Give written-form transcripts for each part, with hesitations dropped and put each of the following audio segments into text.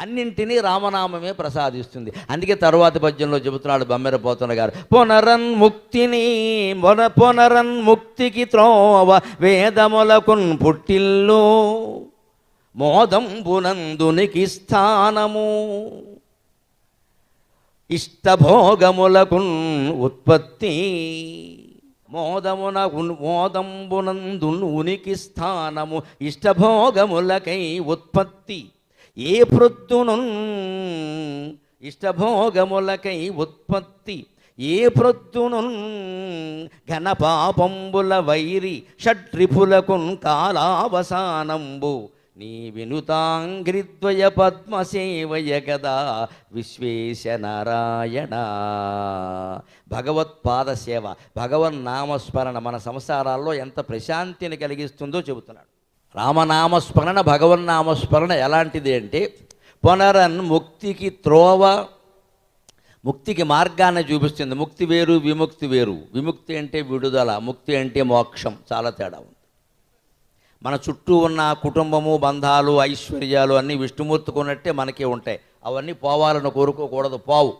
అన్నింటినీ రామనామమే ప్రసాదిస్తుంది. అందుకే తరువాతి పద్యంలో చెబుతున్నాడు బమ్మెర పోతన గారు, పునరన్ముక్తికి త్రోవ వేదములకున్ పుట్టిల్లు మోదంబునందునికి స్థానము ఇష్టభోగములకున్ ఉత్పత్తి మోదంబునందు ఉనికి స్థానము ఇష్టభోగములకై ఉత్పత్తి ఏ ప్రొద్దును ఇష్టభోగములకై ఉత్పత్తి ఏ ప్రొద్దును ఘనపాపంబుల వైరి షడ్రిపులకున్ కాలావసానంబు నీ వినుతాంగ్రిద్వయ పద్మసేవయ గదా విశ్వేశ నారాయణ. భగవత్పాద సేవ, భగవన్నామస్మరణ మన సంసారాల్లో ఎంత ప్రశాంతిని కలిగిస్తుందో చెబుతున్నాడు. రామనామస్మరణ, భగవన్నామస్మరణ ఎలాంటిది అంటే పునరన్ముక్తికి త్రోవ, ముక్తికి మార్గాన్ని చూపిస్తుంది. ముక్తి వేరు, విముక్తి వేరు. విముక్తి అంటే విడుదల, ముక్తి అంటే మోక్షం. చాలా తేడా ఉంది. మన చుట్టూ ఉన్న కుటుంబము, బంధాలు, ఐశ్వర్యాలు అన్నీ విష్ణుమూర్తికి ఉన్నట్టే మనకే ఉంటాయి. అవన్నీ పోవాలని కోరుకోకూడదు, పోవు.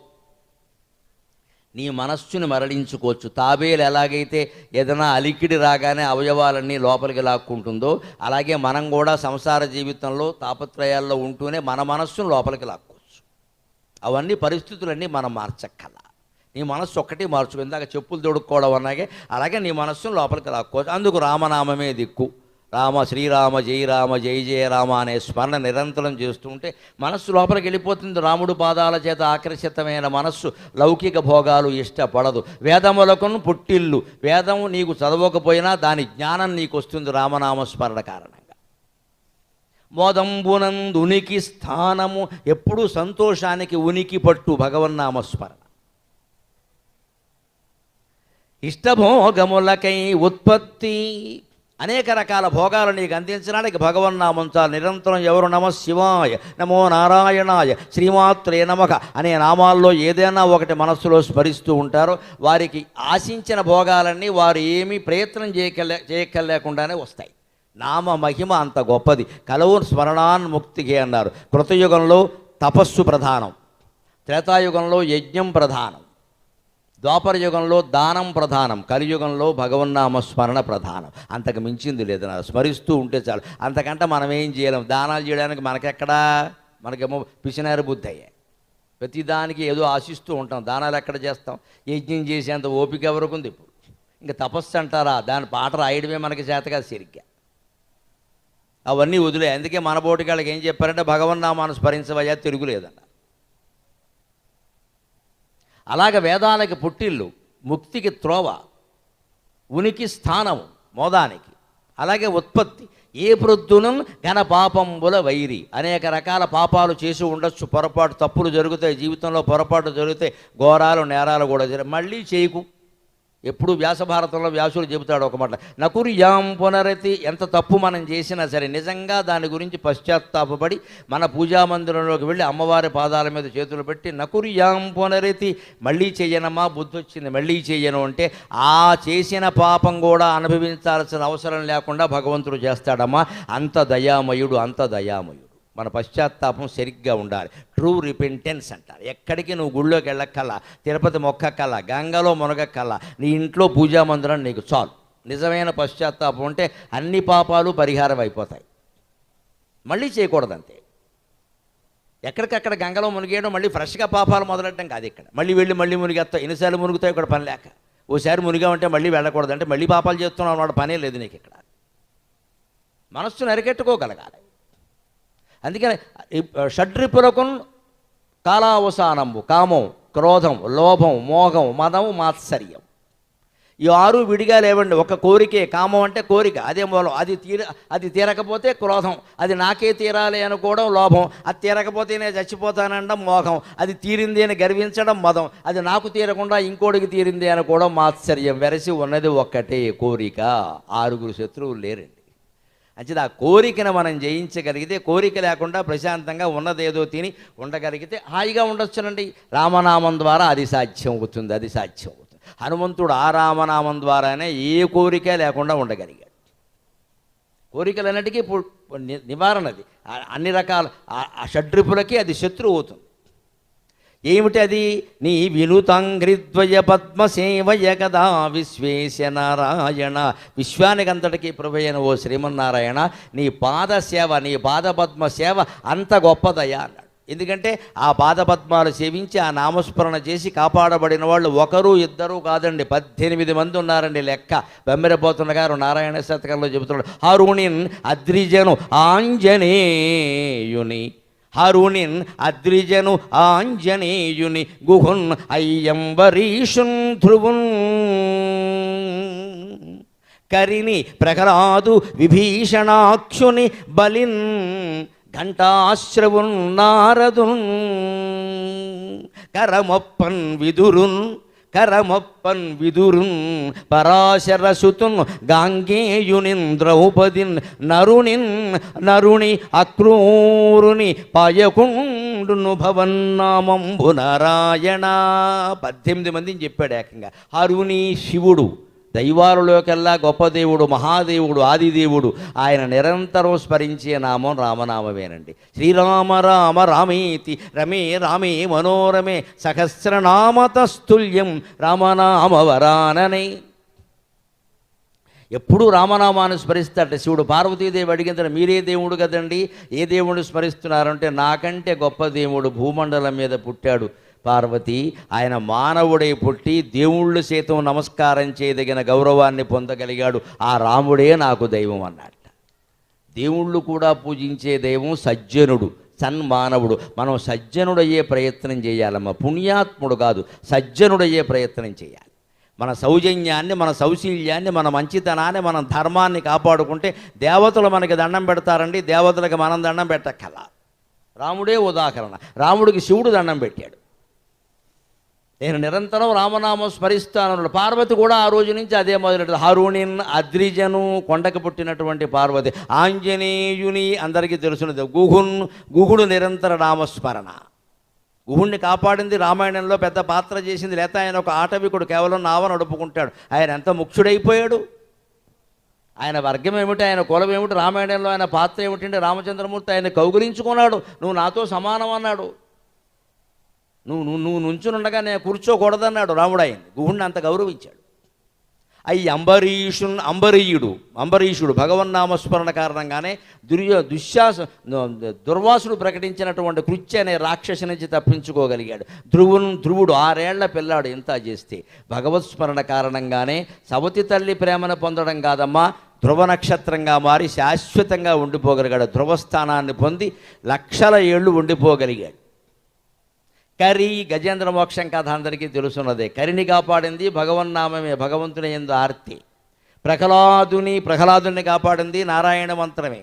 నీ మనస్సుని మరలించుకోవచ్చు. తాబేలు ఎలాగైతే ఏదైనా అలికిడి రాగానే అవయవాలన్నీ లోపలికి లాక్కుంటుందో, అలాగే మనం కూడా సంసార జీవితంలో తాపత్రయాల్లో ఉంటూనే మన మనస్సును లోపలికి లాక్కోవచ్చు. అవన్నీ పరిస్థితులన్నీ మనం మార్చక్కల. నీ మనస్సు ఒక్కటి మార్చుకో. ఇందాక చెప్పులు తొడుక్కోవడం అన్నాగే అలాగే నీ మనస్సును లోపలికి లాక్కోవచ్చు. అందుకు రామనామమే దిక్కు. రామ, శ్రీరామ, జై రామ, జై జయ రామ అనే స్మరణ నిరంతరం చేస్తూ ఉంటే మనస్సు లోపలికి వెళ్ళిపోతుంది. రాముడు పాదాల చేత ఆకర్షితమైన మనస్సు లౌకిక భోగాలు ఇష్టపడదు. వేదములకును పుట్టిల్లు, వేదము నీకు చదవకపోయినా దాని జ్ఞానం నీకు వస్తుంది రామనామస్మరణ కారణంగా. మోదంబునందు ఉనికి స్థానము, ఎప్పుడూ సంతోషానికి ఉనికి పట్టు భగవన్నామస్మరణ. ఇష్టభోగములకై ఉత్పత్తి, అనేక రకాల భోగాలు నీకు అందించడానికి భగవన్నామం చాలు. నిరంతరం ఎవరు నమ శివాయ, నమో నారాయణాయ, శ్రీమాత్రే నమః అనే నామాల్లో ఏదైనా ఒకటి మనస్సులో స్మరిస్తూ ఉంటారో వారికి ఆశించిన భోగాలన్నీ వారు ఏమీ ప్రయత్నం చేయలేకుండానే వస్తాయి. నామ మహిమ అంత గొప్పది. కలవు స్మరణాన్ముక్తికి అన్నారు. కృతయుగంలో తపస్సు ప్రధానం, త్రేతాయుగంలో యజ్ఞం ప్రధానం, ద్వాపర యుగంలో దానం ప్రధానం, కలియుగంలో భగవన్నామస్మరణ ప్రధానం. అంతకు మించింది లేదన్నారు. స్మరిస్తూ ఉంటే చాలు. అంతకంటే మనం ఏం చేయలేం. దానాలు చేయడానికి మనకెక్కడా, మనకేమో పిసినారి బుద్ధి అయ్యాయి. ప్రతిదానికి ఏదో ఆశిస్తూ ఉంటాం. దానాలు ఎక్కడ చేస్తాం? యజ్ఞం చేసేంత ఓపిక ఎవరికి ఉంది ఇప్పుడు? ఇంకా తపస్సు అంటారా? దాని పాట రాయడమే మనకి చేతగా సరిగ్గా. అవన్నీ వదిలే. అందుకే మన బోటికాళ్ళకి ఏం చెప్పారంటే భగవన్నామాన్ని స్మరించవయ్యా, తిరుగులేదన్న. అలాగ వేదాలకి పుట్టిల్లు, ముక్తికి త్రోవ, ఉనికి స్థానము మోదానికి, అలాగే ఉత్పత్తి ఏ ప్రొద్దును ఘన పాపంబుల వైరి. అనేక రకాల పాపాలు చేసి ఉండొచ్చు, పొరపాటు తప్పులు జరుగుతాయి జీవితంలో, పొరపాటు జరిగితే ఘోరాలు నేరాలు కూడా మళ్ళీ చేయకు. ఎప్పుడు వ్యాసభారతంలో వ్యాసుడు చెబుతాడు ఒక మాట, నకుర్యాం పునరతి. ఎంత తప్పు మనం చేసినా సరే నిజంగా దాని గురించి పశ్చాత్తాపపడి మన పూజామందిరంలోకి వెళ్ళి అమ్మవారి పాదాల మీద చేతులు పెట్టి నకుర్యాం పునరతి, మళ్ళీ చెయ్యనమ్మా, బుద్ధి వచ్చింది మళ్ళీ చెయ్యను అంటే ఆ చేసిన పాపం కూడా అనుభవించాల్సిన అవసరం లేకుండా భగవంతుడు చేస్తాడమ్మా. అంత దయామయుడు, అంత దయామయుడు. మన పశ్చాత్తాపం సరిగ్గా ఉండాలి. ట్రూ రిపెంటెన్స్ అంటారు. ఎక్కడికి నువ్వు గుళ్ళోకి వెళ్ళక్కల్లా, తిరుపతి మొక్కక్కల్లా, గంగలో మునగక్కల్లా, నీ ఇంట్లో పూజా మందిరం నీకు చాలు. నిజమైన పశ్చాత్తాపం ఉంటే అన్ని పాపాలు పరిహారం అయిపోతాయి. మళ్ళీ చేయకూడదంతే. ఎక్కడికక్కడ గంగలో మునిగేయడం, మళ్ళీ ఫ్రెష్గా పాపాలు మొదలెట్టడం కాదు. ఇక్కడ మళ్ళీ మునిగేస్తావు. ఎన్నిసార్లు మునుగుతావు ఇక్కడ పని లేక. ఓసారి మునిగామంటే మళ్ళీ వెళ్ళకూడదు అంటే మళ్ళీ పాపాలు చేస్తున్నావు అన్నమాట. పనే లేదు నీకు ఇక్కడ. మనస్సును అరికెట్టుకోగలగాలి. అందుకని షడ్రిపులకు కాలావసానంబు, కామం, క్రోధం, లోభం, మోహం, మదం, మాత్సర్యం. ఈ 6 విడిగా లేవండి. ఒక కోరికే. కామం అంటే కోరిక, అదే మూలం. అది తీరకపోతే క్రోధం, అది నాకే తీరాలి అనుకోవడం లోభం, అది తీరకపోతే నేను చచ్చిపోతానడం మోహం, అది తీరింది అని గర్వించడం మదం, అది నాకు తీరకుండా ఇంకోటికి తీరింది అనుకోవడం మాత్సర్యం. వెరసి ఉన్నది ఒక్కటే కోరిక. 6 శత్రువులు లేరండి. అంచేది ఆ కోరికను మనం జయించగలిగితే, కోరిక లేకుండా ప్రశాంతంగా ఉన్నదేదో తిని ఉండగలిగితే హాయిగా ఉండొచ్చునండి. రామనామం ద్వారా అది సాధ్యం అవుతుంది, అది సాధ్యం అవుతుంది. హనుమంతుడు ఆ రామనామం ద్వారానే ఏ కోరిక లేకుండా ఉండగలిగాడు. కోరికలన్నిటికీ నివారణది. అన్ని రకాల ఆ షడ్రిపులకి అది శత్రువు అవుతుంది. ఏమిటి అది? నీ వినుతాంగ్రిద్వయ పద్మసేవయ కదా విశ్వేశ నారాయణ. విశ్వానికంతటికీ ప్రభువైన ఓ శ్రీమన్నారాయణ, నీ పాదసేవ, నీ పాదపద్మ సేవ అంత గొప్పదయ్యా అన్నాడు. ఎందుకంటే ఆ పాదపద్మాలు సేవించి ఆ నామస్మరణ చేసి కాపాడబడిన వాళ్ళు ఒకరు ఇద్దరు కాదండి, 18 మంది ఉన్నారండి లెక్క. బెమ్మెరపోతున్న గారు నారాయణ శతకంలో చెబుతున్నాడు, హరుణిన్ అద్రిజను ఆంజనేయుని, హరుణిన్ అద్రిజను ఆంజనేయుని, గుహున్ అయ్యంబరీషున్ ధ్రువున్, కరిని ప్రహ్లాదు విభీషణాక్షుని, బలిన్ ఘంటాశ్రవున్ నారదున్, కరమొప్పన్ విదురున్, కరమొప్పన్ విదురున్, పరాశరసుతున్ గాంగేయునిన్, ద్రౌపదిన్ నరునిన్, నరుని అక్రూరుని, పాయకుండును భవన్నామంబు నారాయణ. 18 మందిని చెప్పాడు ఏకంగా. హరుని శివుడు, దైవాలలోకెల్లా గొప్ప దేవుడు, మహాదేవుడు, ఆదిదేవుడు. ఆయన నిరంతరం స్మరించే నామం రామనామమేనండి. శ్రీరామ రామ రామేతి రమే రామే మనోరమే, సహస్రనామతస్తుల్యం రామనామవరాననే. ఎప్పుడూ రామనామాన్ని స్మరిస్తాడట శివుడు. పార్వతీదేవి అడిగిన మీరే దేవుడు కదండి, ఏ దేవుడిని స్మరిస్తున్నారంటే, నాకంటే గొప్ప దేవుడు భూమండలం మీద పుట్టాడు పార్వతి. ఆయన మానవుడై పుట్టి దేవుళ్ళు సైతం నమస్కారం చేయదగిన గౌరవాన్ని పొందగలిగాడు. ఆ రాముడే నాకు దైవం అన్నట్ట. దేవుళ్ళు కూడా పూజించే దైవం సజ్జనుడు, సన్మానవుడు. మనం సజ్జనుడయ్యే ప్రయత్నం చేయాలమ్మా, పుణ్యాత్ముడు కాదు, సజ్జనుడయ్యే ప్రయత్నం చేయాలి. మన సౌజన్యాన్ని, మన సౌశీల్యాన్ని, మన మంచితనాన్ని, మన ధర్మాన్ని కాపాడుకుంటే దేవతలు మనకి దండం పెడతారండి. దేవతలకు మనం దండం పెట్టక్కల. రాముడే ఉదాహరణ. రాముడికి శివుడు దండం పెట్టాడు. నేను నిరంతరం రామనామం స్మరిస్తాను. పార్వతి కూడా ఆ రోజు నుంచి అదే మొదలెట్టు. హరుణిన్ అద్రిజను, కొండకు పుట్టినటువంటి పార్వతి. ఆంజనేయుని అందరికీ తెలుసున్నది. గుహుడు నిరంతర నామస్మరణ. గుహుణ్ణి కాపాడింది రామాయణంలో పెద్ద పాత్ర చేసింది. లేకపోతే ఆయన ఒక ఆటవికుడు, కేవలం నావ నడుపుకుంటాడు. ఆయన ఎంత ముఖ్యుడైపోయాడు. ఆయన వర్గం ఏమిటి, ఆయన కులం ఏమిటి, రామాయణంలో ఆయన పాత్ర ఏమిటంటే రామచంద్రమూర్తి ఆయన కౌగిలించుకున్నాడు. నువ్వు నాతో సమానం అన్నాడు. నువ్వు నుంచునుండగా నేను కూర్చోకూడదన్నాడు రాముడు. ఆయన గుహుణ్ణి అంత గౌరవించాడు. అంబరీషుడు భగవన్నామస్మరణ కారణంగానే దుర్వాసుడు ప్రకటించినటువంటి కృత్య అనే రాక్షసి నుంచి తప్పించుకోగలిగాడు. ధ్రువుడు 6 ఏళ్ల పిల్లాడు ఇంత చేస్తే భగవత్స్మరణ కారణంగానే సవతి తల్లి ప్రేమను పొందడం కాదమ్మా, ధ్రువ నక్షత్రంగా మారి శాశ్వతంగా ఉండిపోగలిగాడు. ధ్రువస్థానాన్ని పొంది లక్షల ఏళ్ళు ఉండిపోగలిగాడు. కరి గజేంద్ర మోక్షం కథ అందరికీ తెలుసున్నదే. కరిని కాపాడింది భగవన్నామమే, భగవంతుని యందు ఆర్తి. ప్రహ్లాదుని కాపాడింది నారాయణ మంత్రమే.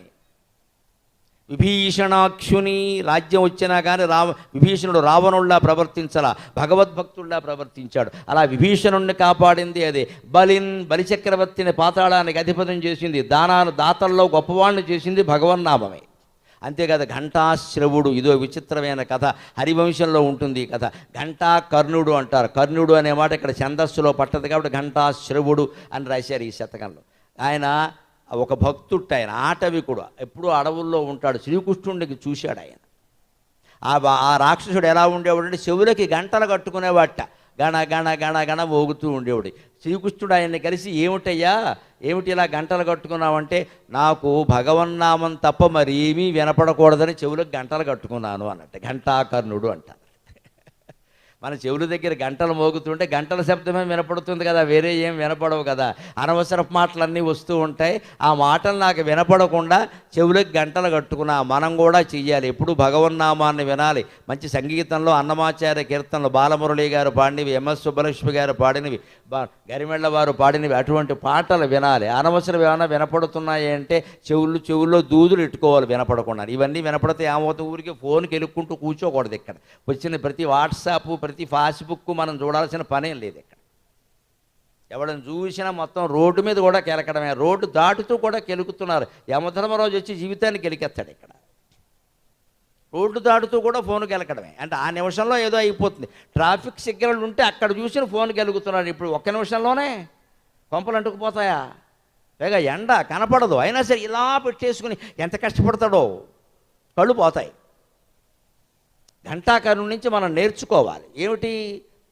విభీషణాక్షుని రాజ్యం వచ్చినా కానీ విభీషణుడు రావణుల్లా ప్రవర్తించలా, భగవద్భక్తుల్లా ప్రవర్తించాడు. అలా విభీషణుణ్ణి కాపాడింది అదే. బలిచక్రవర్తిని పాతాళానికి అధిపతం చేసింది, దాతల్లో గొప్పవాళ్ళని చేసింది భగవన్నామమే. అంతేకాదు ఘంటాశ్రవుడు, ఇదో విచిత్రమైన కథ, హరివంశంలో ఉంటుంది ఈ కథ. ఘంటాకర్ణుడు అంటారు. కర్ణుడు అనే మాట ఇక్కడ ఛందస్సులో పట్టదు కాబట్టి ఘంటాశ్రవుడు అని రాశారు ఈ శతకంలో. ఆయన ఒక భక్తుడు, ఆయన ఆటవికుడు, ఎప్పుడూ అడవుల్లో ఉంటాడు. శ్రీకృష్ణుడికి చూశాడు ఆయన. ఆ రాక్షసుడు ఎలా ఉండేవాడంటే చెవులకి గంటలు కట్టుకునేవాట. గణ గణ గణ గణ మోగుతూ ఉండేవాడు. శ్రీకృష్ణుడు ఆయన్ని కలిసి, ఏమిటయ్యా, ఏమిటి ఇలా గంటలు కట్టుకున్నావంటే, నాకు భగవన్నామం తప్ప మరి ఏమీ వినపడకూడదని చెవులకు గంటలు కట్టుకున్నాను అన్నట్టు. ఘంటాకర్ణుడు అంటారు. మన చెవుల దగ్గర గంటలు మోగుతుంటే గంటల శబ్దమే వినపడుతుంది కదా, వేరే ఏం వినపడవు కదా. అనవసరపు మాటలన్నీ వస్తూ ఉంటాయి. ఆ మాటలు నాకు వినపడకుండా చెవులకు గంటలు కట్టుకున్నా. మనం కూడా చెయ్యాలి. ఎప్పుడు భగవన్నామాన్ని వినాలి. మంచి సంగీతంలో అన్నమాచార్య కీర్తనలు బాలమురళి గారు పాడినవి, ఎంఎస్ సుబ్బలక్ష్మి గారు పాడినవి, గరిమెళ్ళ వారు పాడినవి, అటువంటి పాటలు వినాలి. అనవసరం ఏమైనా వినపడుతున్నాయి అంటే చెవుల్లో దూదులు ఎట్టుకోవాలి వినపడకుండా. ఇవన్నీ వినపడితే ఏమవుతుంది, ఊరికి ఫోన్కి ఎలుక్కుంటూ కూర్చోకూడదు. ఇక్కడ వచ్చిన ప్రతి వాట్సాప్, ప్రతి ఫేస్బుక్ మనం చూడాల్సిన పనేం లేదు. ఇక్కడ ఎవడని చూసినా మొత్తం రోడ్డు మీద కూడా కెలకడమే. రోడ్డు దాటుతూ కూడా కెలుకుతున్నారు. యమధర్మరాజు వచ్చి జీవితాన్ని కెలికెత్తాడు. ఇక్కడ రోడ్డు దాటుతూ కూడా ఫోన్ కెలకడమే. అంటే ఆ నిమిషంలో ఏదో అయిపోతుంది. ట్రాఫిక్ సిగ్నల్ ఉంటే అక్కడ చూసిన ఫోన్ కెలుగుతున్నాడు. ఇప్పుడు ఒక్క నిమిషంలోనే కొంపలు అంటుకుపోతాయా? పైగా ఎండ కనపడదు, అయినా సరే ఇలా పెట్టేసుకుని ఎంత కష్టపడతాడో, కళ్ళు పోతాయి. ఘంటాకరుడి నుంచి మనం నేర్చుకోవాలి. ఏమిటి?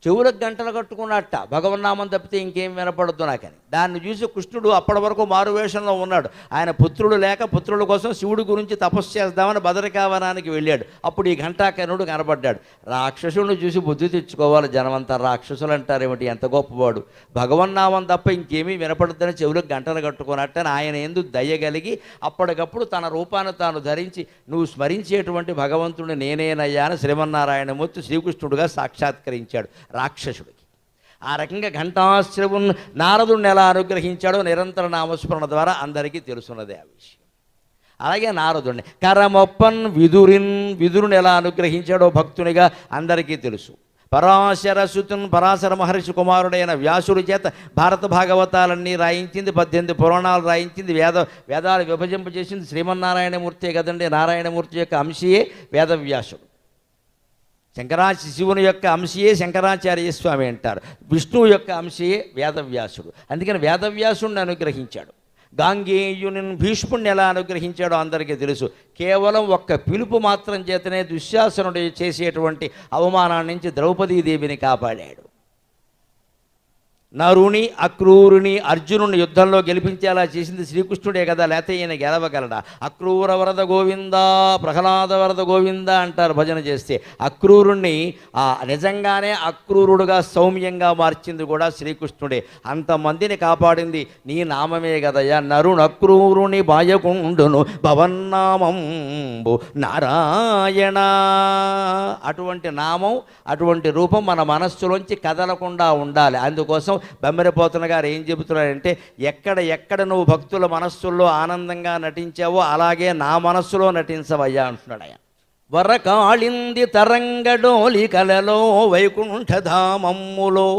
చెవులకు గంటలు కట్టుకున్నట్ట భగవన్నామం తప్పితే ఇంకేం వినపడద్దు నాకని. దాన్ని చూసి కృష్ణుడు అప్పటి వరకు మారువేషంలో ఉన్నాడు. ఆయన పుత్రుడు లేక పుత్రుల కోసం శివుడి గురించి తపస్సు చేద్దామని బదరికావనానికి వెళ్ళాడు. అప్పుడు ఈ ఘంటాకర్ణుడు కనపడ్డాడు. రాక్షసుడిని చూసి బుద్ధి తెచ్చుకోవాలి జనమంతా. రాక్షసులు అంటారేమిటి, ఎంత గొప్పవాడు, భగవన్నామం తప్ప ఇంకేమీ వినపడద్దని చెవులకు గంటలు కట్టుకున్నట్టని ఆయన ఎందుకు దయ్యగలిగి అప్పటికప్పుడు తన రూపాన్ని తాను ధరించి నువ్వు స్మరించేటువంటి భగవంతుడిని నేనేనయ్యా అని శ్రీమన్నారాయణమూర్తి శ్రీకృష్ణుడుగా సాక్షాత్కరించాడు రాక్షసుడికి. ఆ రకంగా ఘంటాశ్రవుని నారదుడిని ఎలా అనుగ్రహించాడో నిరంతర నామస్మరణ ద్వారా అందరికీ తెలుసున్నదే ఆ విషయం. అలాగే నారదుడిని కరమొప్పన్ విదురుని ఎలా అనుగ్రహించాడో భక్తునిగా అందరికీ తెలుసు. పరాశరసుతున్ పరాశర మహర్షి కుమారుడైన వ్యాసుడి చేత భారత భాగవతాలన్నీ రాయించింది, 18 పురాణాలు రాయించింది, వేదాలు విభజింపజేసింది శ్రీమన్నారాయణమూర్తే కదండి. నారాయణమూర్తి యొక్క అంశయే వేదవ్యాసుడు. శివుని యొక్క అంశయే శంకరాచార్య స్వామి అంటారు. విష్ణువు యొక్క అంశయే వేదవ్యాసుడు. అందుకని వేదవ్యాసుడిని అనుగ్రహించాడు. గాంగేయుని భీష్ముడిని ఎలా అనుగ్రహించాడో అందరికీ తెలుసు. కేవలం ఒక్క పిలుపు మాత్రం చేతనే దుశ్శాసనుడు చేసేటువంటి అవమానాన్ని నుంచి ద్రౌపదీదేవిని కాపాడాడు. నరుని అక్రూరుని అర్జునుని యుద్ధంలో గెలిపించేలా చేసింది శ్రీకృష్ణుడే కదా, లేకపోతే ఈయన గెలవగలడా? అక్రూర వరద గోవిందా, ప్రహ్లాద వరద గోవిందా అంటారు భజన చేస్తే. అక్రూరుణ్ణి నిజంగానే అక్రూరుడుగా సౌమ్యంగా మార్చింది కూడా శ్రీకృష్ణుడే. అంతమందిని కాపాడింది నీ నామమే కదయ్యా. నరుణక్రూరుని బాయకుండును భవన్నామంబు నారాయణ. అటువంటి నామం, అటువంటి రూపం మన మనస్సులోంచి కదలకుండా ఉండాలి. అందుకోసం బెమ్మరిపోతున్న గారు ఏం చెబుతున్నారంటే, ఎక్కడ నువ్వు భక్తుల మనస్సుల్లో ఆనందంగా నటించావో అలాగే నా మనస్సులో నటించవయ్యా అంటున్నాడు ఆయన. వరకాళింది తరంగడోలి కలలో వైకుంఠధామమ్ములో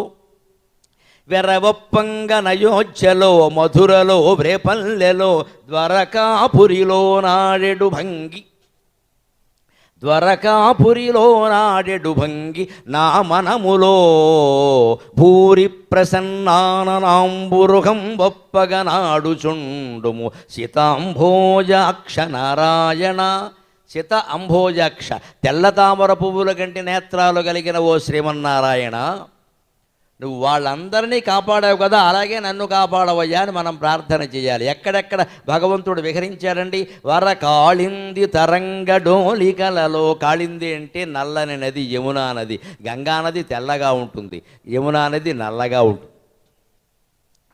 వెరవప్పంగ నయోధ్యలో మధురలో వ్రేపల్లెలో ద్వారకాపురిలో నాడెడు భంగి ద్వారకాపురిలో నాడెడు భంగి నా మనములో భూరి ప్రసన్నానంబురుగం వప్పగ నాడుచుండుము సీతాంభోజాక్ష నారాయణ. సీత అంభోజాక్ష, తెల్ల తామర పువ్వుల కంటి నేత్రాలు కలిగిన ఓ శ్రీమన్నారాయణ, నువ్వు వాళ్ళందరినీ కాపాడావు కదా, అలాగే నన్ను కాపాడవయ్యా అని మనం ప్రార్థన చేయాలి. ఎక్కడెక్కడ భగవంతుడు విహరించాడండి? వరకాళింది తరంగడోలికలలో. కాళింది అంటే నల్లని నది, యమునా నది. గంగా నది తెల్లగా ఉంటుంది, యమునా నది నల్లగా ఉంటుంది.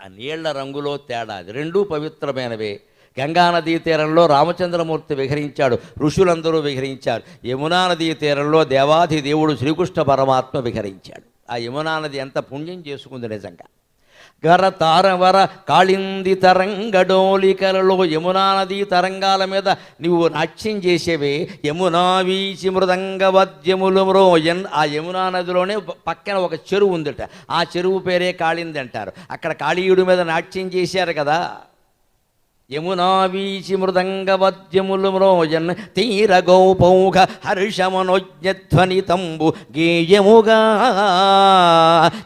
ఆ నీళ్ల రంగులో తేడా, రెండూ పవిత్రమైనవే. గంగా నదీ తీరంలో రామచంద్రమూర్తి విహరించాడు, ఋషులందరూ విహరించారు. యమునా నదీ తీరంలో దేవాది దేవుడు శ్రీకృష్ణ పరమాత్మ విహరించాడు. ఆ యమునా నది ఎంత పుణ్యం చేసుకుంది నిజంగా. గర తారవర కాళింది తరంగడోలికలలో. యమునా నదీ తరంగాల మీద నువ్వు నాట్యం చేసేవే. యమునా వీచి మృదంగవద్యములు మ్రోయన్. ఆ యమునా నదిలోనే పక్కన ఒక చెరువు ఉందట, ఆ చెరువు పేరే కాళింది అంటారు. అక్కడ కాళీయుడి మీద నాట్యం చేశారు కదా. యమునా వీచి మృదంగవద్యములు మ్రోయన్ తీర గోపౌఘ హర్షమనోజ్ఞధ్వనితంబు గేయముగా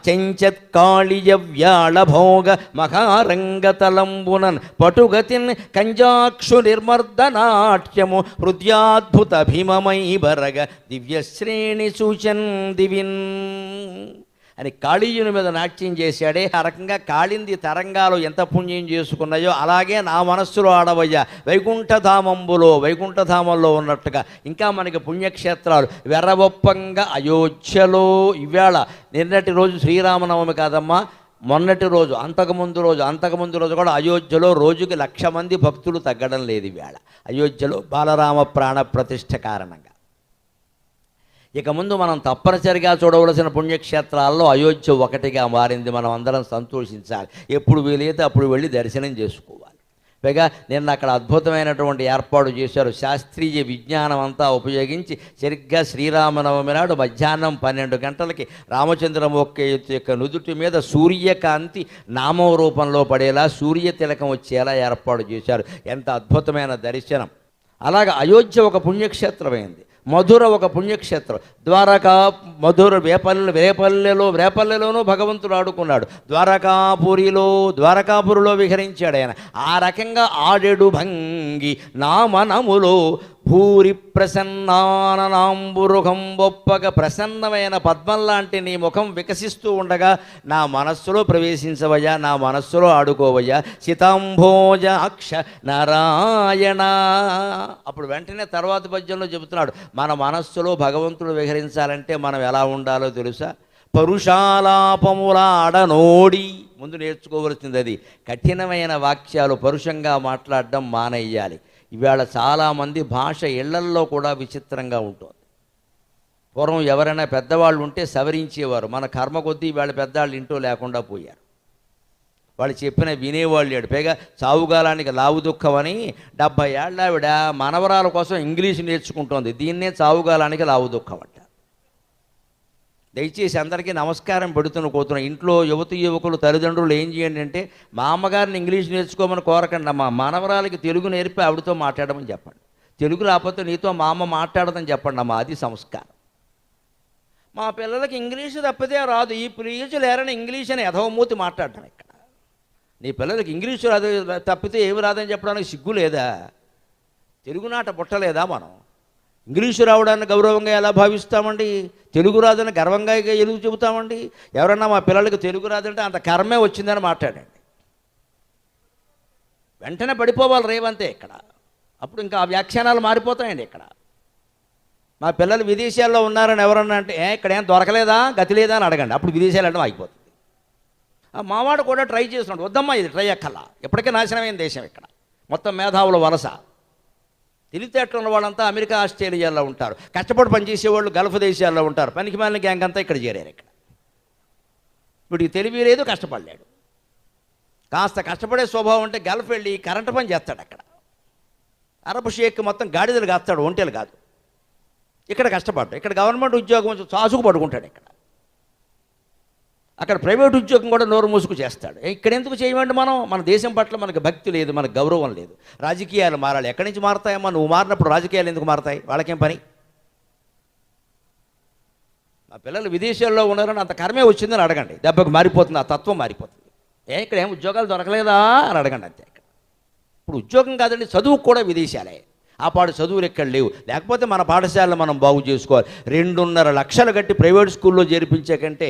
చెంచత్కాళియ వ్యాళభోగ మహారంగతలంబునన్ పటుగతిన్ కంజాక్షు నిర్మర్దనాట్యము హృదయాద్భుత భీమమై బరగ దివ్యశ్రేణి సూచన్ దివిన్ అని కాళీయుని మీద నాట్యం చేశాడే. ఆ రకంగా కాళింది తరంగాలు ఎంత పుణ్యం చేసుకున్నాయో అలాగే నా మనస్సులో ఆడవయ్యా వైకుంఠధామంబులో, వైకుంఠధామంలో ఉన్నట్టుగా. ఇంకా మనకి పుణ్యక్షేత్రాలు వెర్రవొప్పంగా అయోధ్యలో. ఇవాళ నిన్నటి రోజు శ్రీరామనవమి కాదమ్మా, మొన్నటి రోజు, అంతకుముందు రోజు కూడా అయోధ్యలో రోజుకి 1,00,000 మంది భక్తులు తగ్గడం లేదు ఇవాళ అయోధ్యలో బాలరామ ప్రాణ ప్రతిష్ఠ కారణంగా. ఇక ముందు మనం తప్పనిసరిగా చూడవలసిన పుణ్యక్షేత్రాల్లో అయోధ్య ఒకటిగా మారింది. మనం అందరం సంతోషించాలి. ఎప్పుడు వీలైతే అప్పుడు వెళ్ళి దర్శనం చేసుకోవాలి. పైగా నిన్న అక్కడ అద్భుతమైనటువంటి ఏర్పాటు చేశారు. శాస్త్రీయ విజ్ఞానం అంతా ఉపయోగించి సరిగ్గా శ్రీరామనవమి నాడు మధ్యాహ్నం 12 గంటలకి రామచంద్రమూర్తి యొక్క నుదుటి మీద సూర్యకాంతి నామం రూపంలో పడేలా సూర్య తిలకం వచ్చేలా ఏర్పాటు చేశారు. ఎంత అద్భుతమైన దర్శనం! అలాగ అయోధ్య ఒక పుణ్యక్షేత్రమైంది. మధుర ఒక పుణ్యక్షేత్రం. ద్వారకా మధుర రేపల్లెలోనూ భగవంతుడు ఆడుకున్నాడు. ద్వారకాపురిలో విహరించాడు ఆయన. ఆ రకంగా ఆడెడు భంగి నా మనములో భూరి ప్రసన్నానంబురుఖం బొప్పగా ప్రసన్నమైన పద్మం లాంటి నీ ముఖం వికసిస్తూ ఉండగా నా మనస్సులో ప్రవేశించవయ్యా, నా మనస్సులో ఆడుకోవయ్యా సితాంభోజ అక్ష నారాయణ. అప్పుడు వెంటనే తర్వాత పద్యంలో చెబుతున్నాడు, మన మనస్సులో భగవంతుడు విహరించాలంటే మనం ఎలా ఉండాలో తెలుసా? పరుషాలాపములాడనోడి. ముందు నేర్చుకోవలసింది అది. కఠినమైన వాక్యాలు పరుషంగా మాట్లాడడం మానేయాలి. ఇవాళ చాలామంది భాష ఇళ్లల్లో కూడా విచిత్రంగా ఉంటుంది. పూర్వం ఎవరైనా పెద్దవాళ్ళు ఉంటే సవరించేవారు. మన కర్మ కొద్దీ ఇవాళ పెద్దవాళ్ళు ఇంటో లేకుండా పోయారు. వాళ్ళు చెప్పిన వినేవాళ్ళు లేడు. పైగా చావుగాలానికి లావు దుఃఖం అని 70 ఏళ్ళ ఆవిడ మనవరాల కోసం ఇంగ్లీష్ నేర్చుకుంటోంది. దీన్నే చావుగాలానికి లావు దుఃఖం అంట. దయచేసి అందరికీ నమస్కారం కూతురు ఇంట్లో యువకులు తల్లిదండ్రులు ఏం చేయండి అంటే, మా అమ్మగారిని ఇంగ్లీష్ నేర్చుకోమని కోరకండి, మా మనవరాలకి తెలుగు నేర్పి ఆవిడతో మాట్లాడమని చెప్పండి. తెలుగు రాకపోతే నీతో మా అమ్మ మాట్లాడదని చెప్పండి అమ్మా, అది సంస్కారం. మా పిల్లలకి ఇంగ్లీషు తప్పితే రాదు, ఈ ప్లీజు లేరని ఇంగ్లీష్ అని యథవమూతి మాట్లాడటం. ఇక్కడ నీ పిల్లలకి ఇంగ్లీషు రాదు తప్పితే ఏమి రాదని చెప్పడానికి సిగ్గు లేదా? తెలుగునాట పుట్టలేదా మనం? ఇంగ్లీషు రావడాన్ని గౌరవంగా ఎలా భావిస్తామండి? తెలుగు రాదని గర్వంగా ఎందుకు చెబుతామండి? ఎవరన్నా మా పిల్లలకి తెలుగు రాదంటే అంత కర్మే వచ్చిందని మాట్లాడండి. వెంటనే పడిపోవాలి రేవంతే ఇక్కడ. అప్పుడు ఇంకా ఆ వ్యాఖ్యానాలు మారిపోతాయండి. ఇక్కడ మా పిల్లలు విదేశాల్లో ఉన్నారని ఎవరన్నా అంటే, ఇక్కడ ఏం దొరకలేదా, గతి లేదా అని అడగండి. అప్పుడు విదేశాలు అంటే ఆగిపోతుంది. మావాడు కూడా ట్రై చేస్తున్నాడు. వద్దమ్మా, ఇది ట్రై ఎక్కలా, ఎప్పటికే నాశనమైన దేశం. ఇక్కడ మొత్తం మేధావుల వలస. తెలివితేటలు ఉన్న వాళ్ళంతా అమెరికా, ఆస్ట్రేలియాలో ఉంటారు. కష్టపడి పనిచేసేవాళ్ళు గల్ఫ్ దేశాల్లో ఉంటారు. పనికి మాలిన గ్యాంగ్ అంతా ఇక్కడ చేరారు. ఇక్కడ వీడికి తెలివి లేదు, కష్టపడలేడు. కాస్త కష్టపడే స్వభావం అంటే గల్ఫ్ వెళ్ళి కరెంటు పని చేస్తాడు. అక్కడ అరబ్ షేక్ మొత్తం గాడిదలు కాస్తాడు, ఒంటెలు కాదు. ఇక్కడ కష్టపడ్డాడు. ఇక్కడ గవర్నమెంట్ ఉద్యోగం కొంచెం చాసుకు పడుకుంటాడు. అక్కడ ప్రైవేట్ ఉద్యోగం కూడా నోరు మూసుకు చేస్తాడు. ఇక్కడ ఎందుకు చేయమండి? మన దేశం పట్ల మనకు భక్తి లేదు, మనకు గౌరవం లేదు. రాజకీయాలు మారాలి. ఎక్కడి నుంచి మారుతాయమ్మా? నువ్వు మారినప్పుడు రాజకీయాలు ఎందుకు మారుతాయి? వాళ్ళకేం పని? మా పిల్లలు విదేశాల్లో ఉన్నారని అంత కర్మే వచ్చిందని అడగండి. దెబ్బకు మారిపోతుంది, ఆ తత్వం మారిపోతుంది. ఇక్కడ ఏం ఉద్యోగాలు దొరకలేదా అని అడగండి అంతే. ఇప్పుడు ఉద్యోగం కాదండి, చదువు కూడా విదేశాలే. ఆ పాడు చదువులు ఎక్కడ లేవు. లేకపోతే మన పాఠశాలను మనం బాగు చేసుకోవాలి. 2.5 లక్షలు కట్టి ప్రైవేట్ స్కూల్లో చేర్పించే కంటే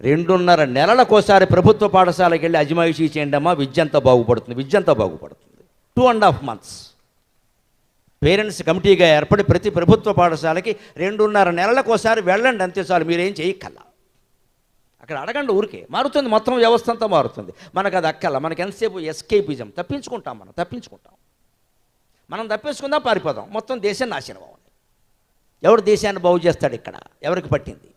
2.5 నెలలకోసారి ప్రభుత్వ పాఠశాలకు వెళ్ళి అజమాయిషీ చేయండి అమ్మా, విద్య అంతా బాగుపడుతుంది. 2.5 months పేరెంట్స్ కమిటీగా ఏర్పడి ప్రతి ప్రభుత్వ పాఠశాలకి 2.5 నెలలకోసారి వెళ్ళండి, అంతే చాలు. మీరేం చేయక్కల్లా. అక్కడ అడగండి, ఊరికే మారుతుంది. మొత్తం వ్యవస్థ అంతా మారుతుంది. మనకు అది అక్కల. మనకి ఎంతసేపు ఎస్కేపిజం, తప్పించుకుంటాం. మనం తప్పించుకుందాం, పారిపోదాం, మొత్తం దేశం నాశనం అవ్వాలి. ఎవడు దేశాన్ని బాగు చేస్తాడు? ఇక్కడ ఎవరికి పట్టింది?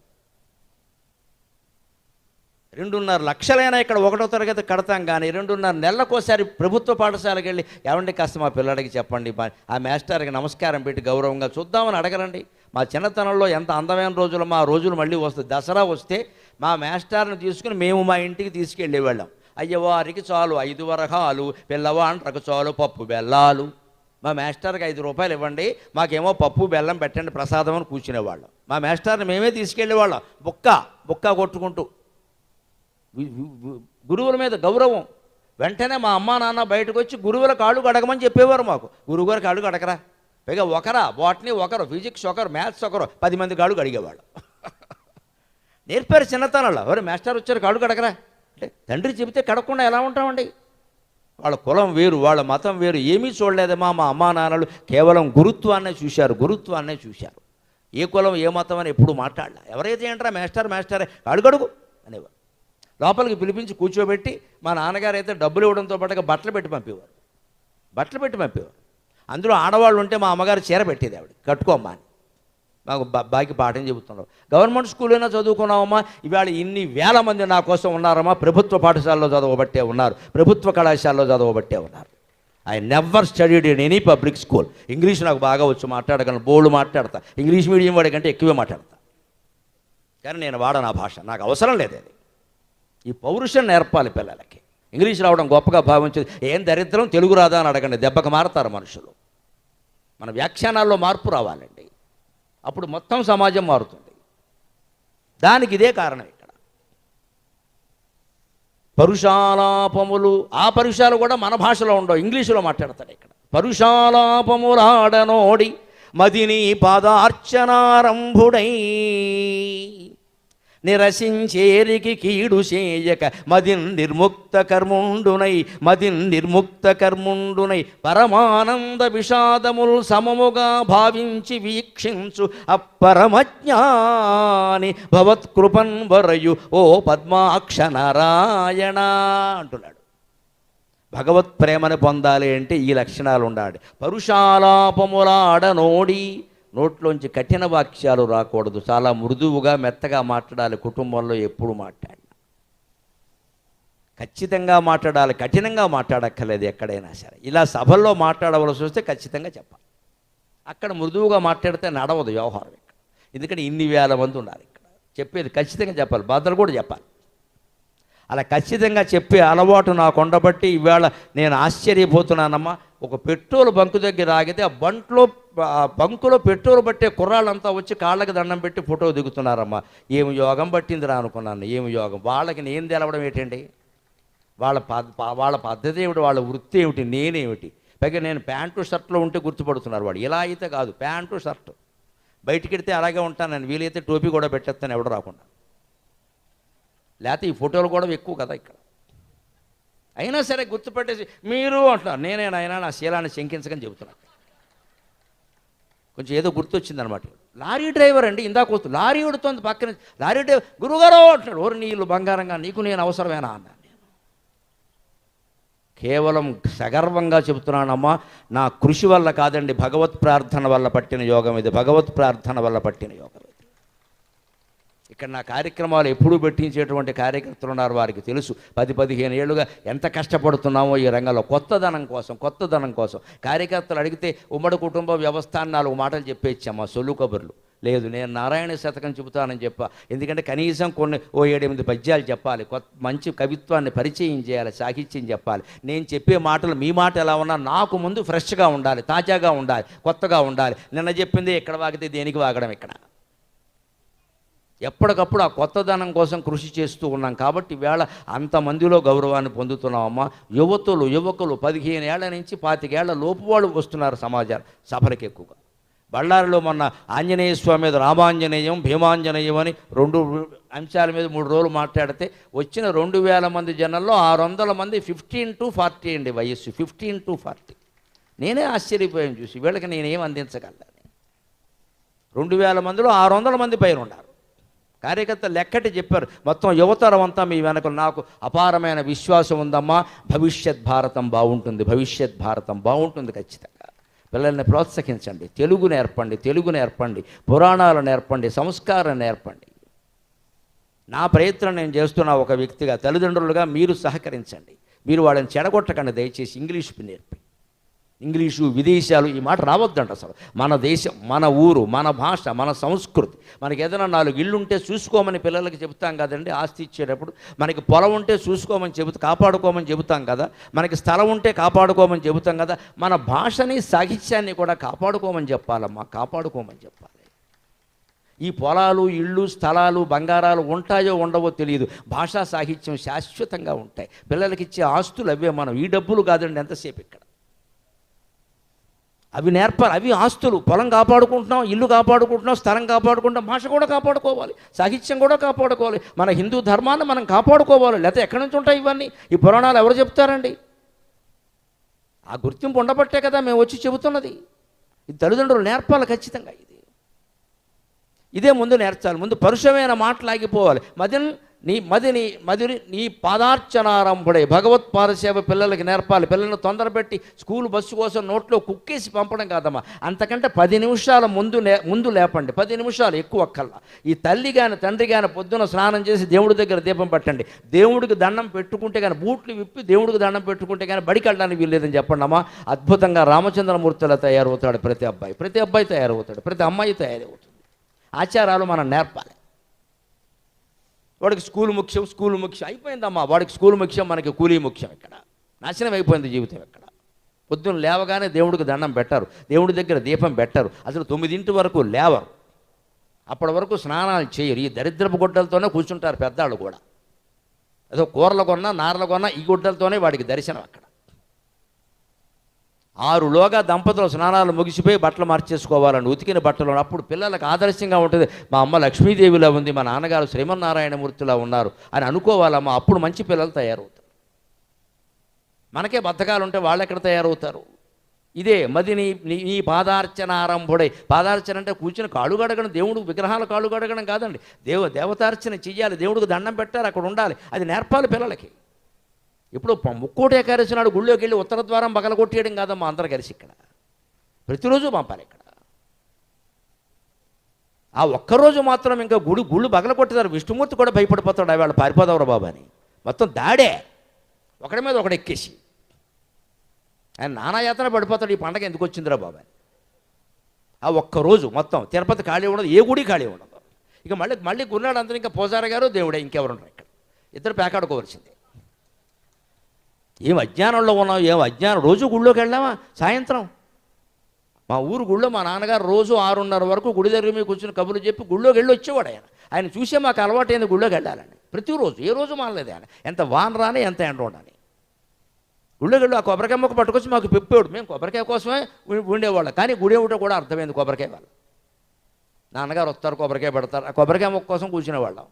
2.5 లక్షలైనా ఇక్కడ 1వ తరగతి కడతాం, కానీ 2.5 నెలలకోసారి ప్రభుత్వ పాఠశాలకు వెళ్ళి ఏమండి కాస్త మా పిల్లడికి చెప్పండి, ఆ మాస్టర్కి నమస్కారం పెట్టి గౌరవంగా చూద్దామని అడగరండి. మా చిన్నతనంలో ఎంత అందమైన రోజులు, మా రోజులు మళ్ళీ వస్తుంది. దసరా వస్తే మా మాస్టర్ని తీసుకుని మేము మా ఇంటికి తీసుకెళ్ళేవాళ్ళం. అయ్యవారికి చాలు 5 వరహాలు, పిల్లవాండ్రకు చాలు పప్పు బెల్లాలు. మా మాస్టర్కి 5 రూపాయలు ఇవ్వండి, మాకేమో పప్పు బెల్లం పెట్టండి ప్రసాదం అని కూర్చునేవాళ్ళం. మా మాస్టర్ని మేమే తీసుకెళ్ళేవాళ్ళం, బుక్క కొట్టుకుంటూ. గురువుల మీద గౌరవం. వెంటనే మా అమ్మ నాన్న బయటకు వచ్చి గురువుల కాళ్ళు కడగమని చెప్పేవారు మాకు. గురువుగారు కాళ్ళు కడకరా. పైగా బాటనీ ఒకరు, ఫిజిక్స్ ఒకరు, మ్యాథ్స్ ఒకరు, 10 మంది కాళ్ళు కడిగేవాళ్ళు. నేర్పారు చిన్నతనంలో. ఎవరు మాస్టర్ వచ్చారు కాళ్ళు కడకరా అంటే, తండ్రి చెబితే కడగకుండా ఎలా ఉంటామండి? వాళ్ళ కులం వేరు, వాళ్ళ మతం వేరు, ఏమీ చూడలేదమ్మా. మా అమ్మా నాన్నలు కేవలం గురుత్వాన్నే చూశారు. ఏ కులం ఏ మతం అని ఎప్పుడు మాట్లాడలే. ఎవరైతే ఏంటారా మాస్టరే కాళ్ళు కడుగు అనేవారు. లోపలికి పిలిపించి కూర్చోబెట్టి మా నాన్నగారు అయితే డబ్బులు ఇవ్వడంతో పాటుగా బట్టలు పెట్టి పంపేవారు. అందులో ఆడవాళ్ళు ఉంటే మా అమ్మగారు చీర పెట్టేది, ఆవిడ కట్టుకోమ్మా అని. మాకు బాకి పాఠం చెబుతున్నారు. గవర్నమెంట్ స్కూల్లోనే చదువుకున్నామమ్మా. ఇవాళ ఇన్ని వేల మంది నా కోసం ఉన్నారమ్మా. ప్రభుత్వ పాఠశాలలో చదవబట్టే ఉన్నారు, ప్రభుత్వ కళాశాలలో చదవబట్టే ఉన్నారు. I never studied in any public school. English నాకు బాగా వచ్చు, మాట్లాడగలను, బోల్డ్ మాట్లాడతా. ఇంగ్లీష్ మీడియం వాడి కంటే ఎక్కువే మాట్లాడతా. కానీ నేను వాడను ఆ భాష, నాకు అవసరం లేదు. అది ఈ పౌరుషం నేర్పాలి పిల్లలకి. ఇంగ్లీష్ రావడం గొప్పగా భావించేది. ఏం దరిద్రం, తెలుగు రాదా అని అడగండి, దెబ్బకు మారతారు మనుషులు. మన వ్యాఖ్యానాల్లో మార్పు రావాలండి. అప్పుడు మొత్తం సమాజం మారుతుంది. దానికి ఇదే కారణం. ఇక్కడ పరుషాలాపములు, ఆ పరుషాలు కూడా మన భాషలో ఉండవు, ఇంగ్లీషులో మాట్లాడతాడు ఇక్కడ. పరుషాలాపములాడనోడి మదిని పాదార్చనారంభుడై నిరసించేరికి కీడు చేయక మదిన్ నిర్ముక్త కర్ముండునై పరమానంద విషాదముల్ సమముగా భావించి వీక్షించు అపరమజ్ఞాని భవత్కృపన్ వరయు ఓ పద్మాక్ష నారాయణ అంటున్నాడు. భగవత్ ప్రేమను పొందాలి అంటే ఈ లక్షణాలు ఉండాలి. పరుషాలాపములాడనోడి, నోట్లోంచి కఠిన వాక్యాలు రాకూడదు, చాలా మృదువుగా మెత్తగా మాట్లాడాలి. కుటుంబంలో ఎప్పుడు మాట్లాడినా ఖచ్చితంగా మాట్లాడాలి, కఠినంగా మాట్లాడక్కర్లేదు ఎక్కడైనా సరే. ఇలా సభల్లో మాట్లాడవలసి వస్తే ఖచ్చితంగా చెప్పాలి. అక్కడ మృదువుగా మాట్లాడితే నడవదు వ్యవహారం ఇక్కడ. ఎందుకంటే ఇన్ని వేల మంది ఉండాలి ఇక్కడ. చెప్పేది ఖచ్చితంగా చెప్పాలి, బాధలు కూడా చెప్పాలి. అలా ఖచ్చితంగా చెప్పే అలవాటు నాకు ఉండబట్టి ఈవేళ నేను ఆశ్చర్యపోతున్నానమ్మా. ఒక పెట్రోల్ బంకు దగ్గర ఆగితే ఆ బంకులో పెట్రోల్ పట్టే కుర్రాళ్ళంతా వచ్చి కాళ్ళకి దండం పెట్టి ఫోటో దిగుతున్నారమ్మా. ఏమి యోగం పట్టిందిరా అనుకున్నాను. ఏమి యోగం, వాళ్ళకి నేను తెలవడం ఏంటండి, వాళ్ళ పద్ధతి ఏమిటి, వాళ్ళ వృత్తి ఏమిటి, నేనేమిటి. పైగా నేను ప్యాంటు షర్ట్లో ఉంటే గుర్తుపడుతున్నారు వాడు. ఇలా అయితే కాదు, ప్యాంటు షర్టు బయటికి వెడితే అలాగే ఉంటాను నేను. వీలైతే టోపీ కూడా పెట్టేస్తాను ఎవడు రాకుండా. లేకపోతే ఈ ఫోటోలు కూడా ఎక్కువ కదా ఇక్కడ. అయినా సరే గుర్తుపట్టేసి మీరు అంటున్నారు. నేనేనైనా నా శీలాన్ని శంకించకని చెబుతున్నాను. కొంచెం ఏదో గుర్తొచ్చిందనమాట. లారీ డ్రైవర్ అండి, ఇందాక వస్తుంది లారీ ఉడుతుంది పక్కన. లారీ డ్రైవర్ గురుగారు అంటున్నాడు. ఓరు నీళ్ళు బంగారంగా, నీకు నేను అవసరమేనా అన్నాను. నేను కేవలం సగర్వంగా చెబుతున్నానమ్మా, నా కృషి వల్ల కాదండి, భగవత్ ప్రార్థన వల్ల పట్టిన యోగం ఇది. భగవత్ ప్రార్థన వల్ల పట్టిన యోగం ఇది. ఇక్కడ నా కార్యక్రమాలు ఎప్పుడూ పెట్టించేటువంటి కార్యకర్తలు ఉన్నారు, వారికి తెలుసు 10-15 ఏళ్ళుగా ఎంత కష్టపడుతున్నామో ఈ రంగంలో కొత్తదనం కోసం. కార్యకర్తలు అడిగితే ఉమ్మడి కుటుంబ వ్యవస్థ అని 4 మాటలు చెప్పేచ్చామా, సొల్లు కబుర్లు లేదు. నేను నారాయణ శతకం చెబుతానని చెప్పా. ఎందుకంటే కనీసం కొన్ని 7-8 పద్యాలు చెప్పాలి, మంచి కవిత్వాన్ని పరిచయం చేయాలి, సాహిత్యం చెప్పాలి. నేను చెప్పే మాటలు మీ మాట ఎలా ఉన్నా నాకు ముందు ఫ్రెష్గా ఉండాలి, తాజాగా ఉండాలి, కొత్తగా ఉండాలి. నిన్న చెప్పింది ఎక్కడ వాగితే దేనికి వాగడం ఇక్కడ. ఎప్పటికప్పుడు ఆ కొత్తదనం కోసం కృషి చేస్తూ ఉన్నాం కాబట్టి వేళ అంతమందిలో గౌరవాన్ని పొందుతున్నామమ్మా. యువకులు 15 ఏళ్ల నుంచి 25 ఏళ్ల లోపు వాళ్ళు వస్తున్నారు సమాజ సభలకు ఎక్కువగా. బళ్ళారిలో మొన్న ఆంజనేయ స్వామి మీద రామాంజనేయం భీమాంజనేయం అని 2 అంశాల మీద 3 రోజులు మాట్లాడితే వచ్చిన 2000 మంది జనంలో 600 మంది 15 to 40 అండి వయస్సు. 15 to 40. నేనే ఆశ్చర్యపోయాను చూసి, వీళ్ళకి నేనేం అందించగలను. 2000 మందిలో 600 మంది పైన ఉన్నారు. కార్యకర్తలు లెక్కటి చెప్పారు, మొత్తం యువతరం అంతా మీ వెనక. నాకు అపారమైన విశ్వాసం ఉందమ్మా, భవిష్యత్ భారతం బాగుంటుంది ఖచ్చితంగా. పిల్లల్ని ప్రోత్సహించండి, తెలుగు నేర్పండి, పురాణాలు నేర్పండి, సంస్కారం నేర్పండి. నా ప్రయత్నం నేను చేస్తున్న ఒక వ్యక్తిగా, తల్లిదండ్రులుగా మీరు సహకరించండి. మీరు వాళ్ళని చెడగొట్టకండి దయచేసి. ఇంగ్లీషు విదేశాలు ఈ మాట రావద్దంట అసలు. మన దేశం, మన ఊరు, మన భాష, మన సంస్కృతి. మనకి ఏదైనా 4 ఇళ్ళు ఉంటే చూసుకోమని పిల్లలకి చెబుతాం కదండి. ఆస్తి ఇచ్చేటప్పుడు మనకి పొలం ఉంటే కాపాడుకోమని చెబుతాం కదా. మనకి స్థలం ఉంటే కాపాడుకోమని చెబుతాం కదా. మన భాషని సాహిత్యాన్ని కూడా కాపాడుకోమని చెప్పాలి. ఈ పొలాలు, ఇళ్ళు, స్థలాలు, బంగారాలు ఉంటాయో ఉండవో తెలియదు. భాషా సాహిత్యం శాశ్వతంగా ఉంటాయి. పిల్లలకి ఇచ్చే ఆస్తులు అవే. మనం ఈ డబ్బులు కాదండి ఎంతసేపు ఇక్కడ. అవి నేర్పాలి. అవి ఆస్తులు. పొలం కాపాడుకుంటున్నాం, ఇల్లు కాపాడుకుంటున్నాం, స్థలం కాపాడుకుంటాం, భాష కూడా కాపాడుకోవాలి, సాహిత్యం కూడా కాపాడుకోవాలి, మన హిందూ ధర్మాన్ని మనం కాపాడుకోవాలి. లేకపోతే ఎక్కడి నుంచి ఉంటాయి ఇవన్నీ? ఈ పురాణాలు ఎవరు చెప్తారండి? ఆ గుర్తింపు ఉండబట్టే కదా మేము వచ్చి చెబుతున్నది. ఇది తల్లిదండ్రులు నేర్పాలి ఖచ్చితంగా. ఇదే ముందు నేర్చాలి. ముందు పరుషమైన మాటలాగిపోవాలి. మదిని నీ పాదార్చనారంభుడై భగవత్ పాదసేవ పిల్లలకి నేర్పాలి. పిల్లల్ని తొందరపెట్టి స్కూల్ బస్సు కోసం నోట్లో కుక్కేసి పంపడం కాదమ్మా. అంతకంటే 10 నిమిషాల ముందు లేపండి. 10 నిమిషాలు ఎక్కువ అక్కల్లా. ఈ తల్లి కానీ తండ్రి కానీ పొద్దున స్నానం చేసి దేవుడి దగ్గర దీపం పెట్టండి. దేవుడికి దండం పెట్టుకుంటే కానీ, బూట్లు విప్పి దేవుడికి దండం పెట్టుకుంటే కానీ బడికి వెళ్ళడానికి వీల్లేదని చెప్పండి అమ్మా. అద్భుతంగా రామచంద్రమూర్తిలా తయారవుతాడు ప్రతి అబ్బాయి తయారవుతాడు, ప్రతి అమ్మాయి తయారవుతుంది. ఆచారాలు మనం నేర్పాలి. వాడికి స్కూల్ ముఖ్యం అయిపోయిందమ్మా. వాడికి స్కూల్ ముఖ్యం, మనకి కూలీ ముఖ్యం. ఇక్కడ నాశనం అయిపోయింది జీవితం. ఇక్కడ పొద్దున్న లేవగానే దేవుడికి దండం పెట్టారు, దేవుడి దగ్గర దీపం పెట్టారు, అసలు 9 వరకు లేవరు. అప్పటి వరకు స్నానాలు చేయరు. ఈ దరిద్రపు గుడ్డలతోనే కూర్చుంటారు పెద్దాళ్ళు కూడా. ఏదో కూరలు కొన్నా నారలు కొన్నా ఈ గుడ్డలతోనే వాడికి దర్శనం అక్కడ. 6లోగా దంపతులు స్నానాలు ముగిసిపోయి బట్టలు మార్చేసుకోవాలండి, ఉతికిన బట్టలు. అప్పుడు పిల్లలకు ఆదర్శంగా ఉంటుంది, మా అమ్మ లక్ష్మీదేవిలా ఉంది, మా నాన్నగారు శ్రీమన్నారాయణమూర్తిలా ఉన్నారు అని అనుకోవాలమ్మా. అప్పుడు మంచి పిల్లలు తయారవుతారు. మనకే బద్ధకాలు ఉంటే వాళ్ళు ఎక్కడ తయారవుతారు? ఇదే మది నీ పాదార్చన ఆరంభుడై. పాదార్చన అంటే కూర్చుని కాళ్ళు గడగడం, దేవుడు విగ్రహాలు కాళ్ళు గడగడం కాదండి. దేవతార్చన చెయ్యాలి, దేవుడికి దండం పెట్టాలి, అక్కడ ఉండాలి. అది నేర్పాలి పిల్లలకి. ఇప్పుడు ముక్కోటి ఏకాదశి నాడు గుళ్ళోకి వెళ్ళి ఉత్తర ద్వారం పగలగొట్టేయడం కాదమ్మా, అందరూ కలిసి ఇక్కడ ప్రతిరోజు పంపాలి. ఇక్కడ ఆ ఒక్కరోజు మాత్రం ఇంకా గుళ్ళు పగలగొట్టేదారు. విష్ణుమూర్తి కూడా భయపడిపోతాడు, వాళ్ళు పారిపోదావరా బాబా అని. మొత్తం దాడే, ఒకడి మీద ఒకడు ఎక్కేసి ఆయన నానాయాతన పడిపోతాడు. ఈ పండగ ఎందుకు వచ్చిందిరా బాబా అని. ఆ ఒక్కరోజు మొత్తం తిరుపతి ఖాళీ ఉండదు, ఏ గుడి ఖాళీ ఉండదు. ఇక మళ్ళీ గురునాడు అందరూ ఇంకా పూజారి గారు దేవుడే, ఇంకెవరున్నారు ఇక్కడ. ఇద్దరు పేకాడుకోవాల్సిందే. ఏం అజ్ఞానంలో ఉన్నాం, ఏం అజ్ఞానం. రోజు గుళ్ళోకి వెళ్ళామా సాయంత్రం. మా ఊరు గుళ్ళో మా నాన్నగారు రోజు 6:30 వరకు గుడి దగ్గర మీద కూర్చుని కబుర్లు చెప్పి గుళ్ళోకి వెళ్ళి వచ్చేవాడు. ఆయన చూసే మాకు అలవాటైంది గుళ్ళోకి వెళ్ళాలని. ప్రతిరోజు, ఏ రోజు మానలేదు ఆయన. ఎంత వాన రాని ఎంత ఎండ ఉండని గుళ్ళోకి వెళ్ళి ఆ కొబ్బరికాయ మొక్క పట్టుకొచ్చి మాకు పెప్పేవాడు. మేము కొబ్బరికాయ కోసమే ఉండేవాళ్ళం. కానీ గుడి ఏమిటో కూడా అర్థమైంది కొబ్బరికాయ వాళ్ళు. నాన్నగారు వస్తారు, కొబ్బరికాయ పెడతారు, ఆ కొబ్బరికాయ మొక్క కోసం కూర్చునేవాళ్ళం.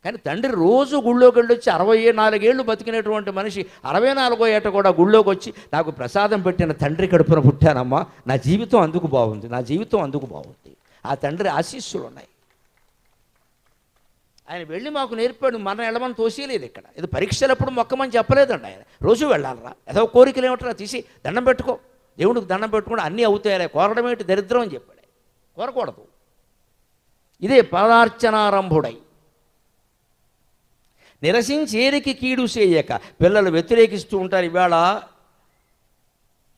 కానీ తండ్రి రోజు గుళ్ళోకి వెళ్ళి వచ్చి 64 ఏళ్ళు బతికినటువంటి మనిషి 64వ ఏట కూడా గుళ్ళోకి వచ్చి, నాకు ప్రసాదం పెట్టిన తండ్రి కడుపున పుట్టానమ్మా, నా జీవితం అందుకు బాగుంది, నా జీవితం అందుకు బాగుంది. ఆ తండ్రి ఆశీస్సులు ఉన్నాయి. ఆయన వెళ్ళి మాకు నేర్పాడు. మనం వెళ్ళమని తోసేయలేదు ఇక్కడ. ఇది పరీక్షలప్పుడు మొక్కమని చెప్పలేదండి ఆయన. రోజు వెళ్ళాలరా, ఏదో కోరికలు ఏమిటరా తీసి దండం పెట్టుకో, దేవుడికి దండం పెట్టుకుంటే అన్నీ అవుతాయలే, కోరడం ఏంటి దరిద్రం అని చెప్పాడు. కోరకూడదు. ఇదే పాదార్చనారంభుడై. నిరసించేరికి కీడు చేయక. పిల్లలు వ్యతిరేకిస్తూ ఉంటారు. ఇవాళ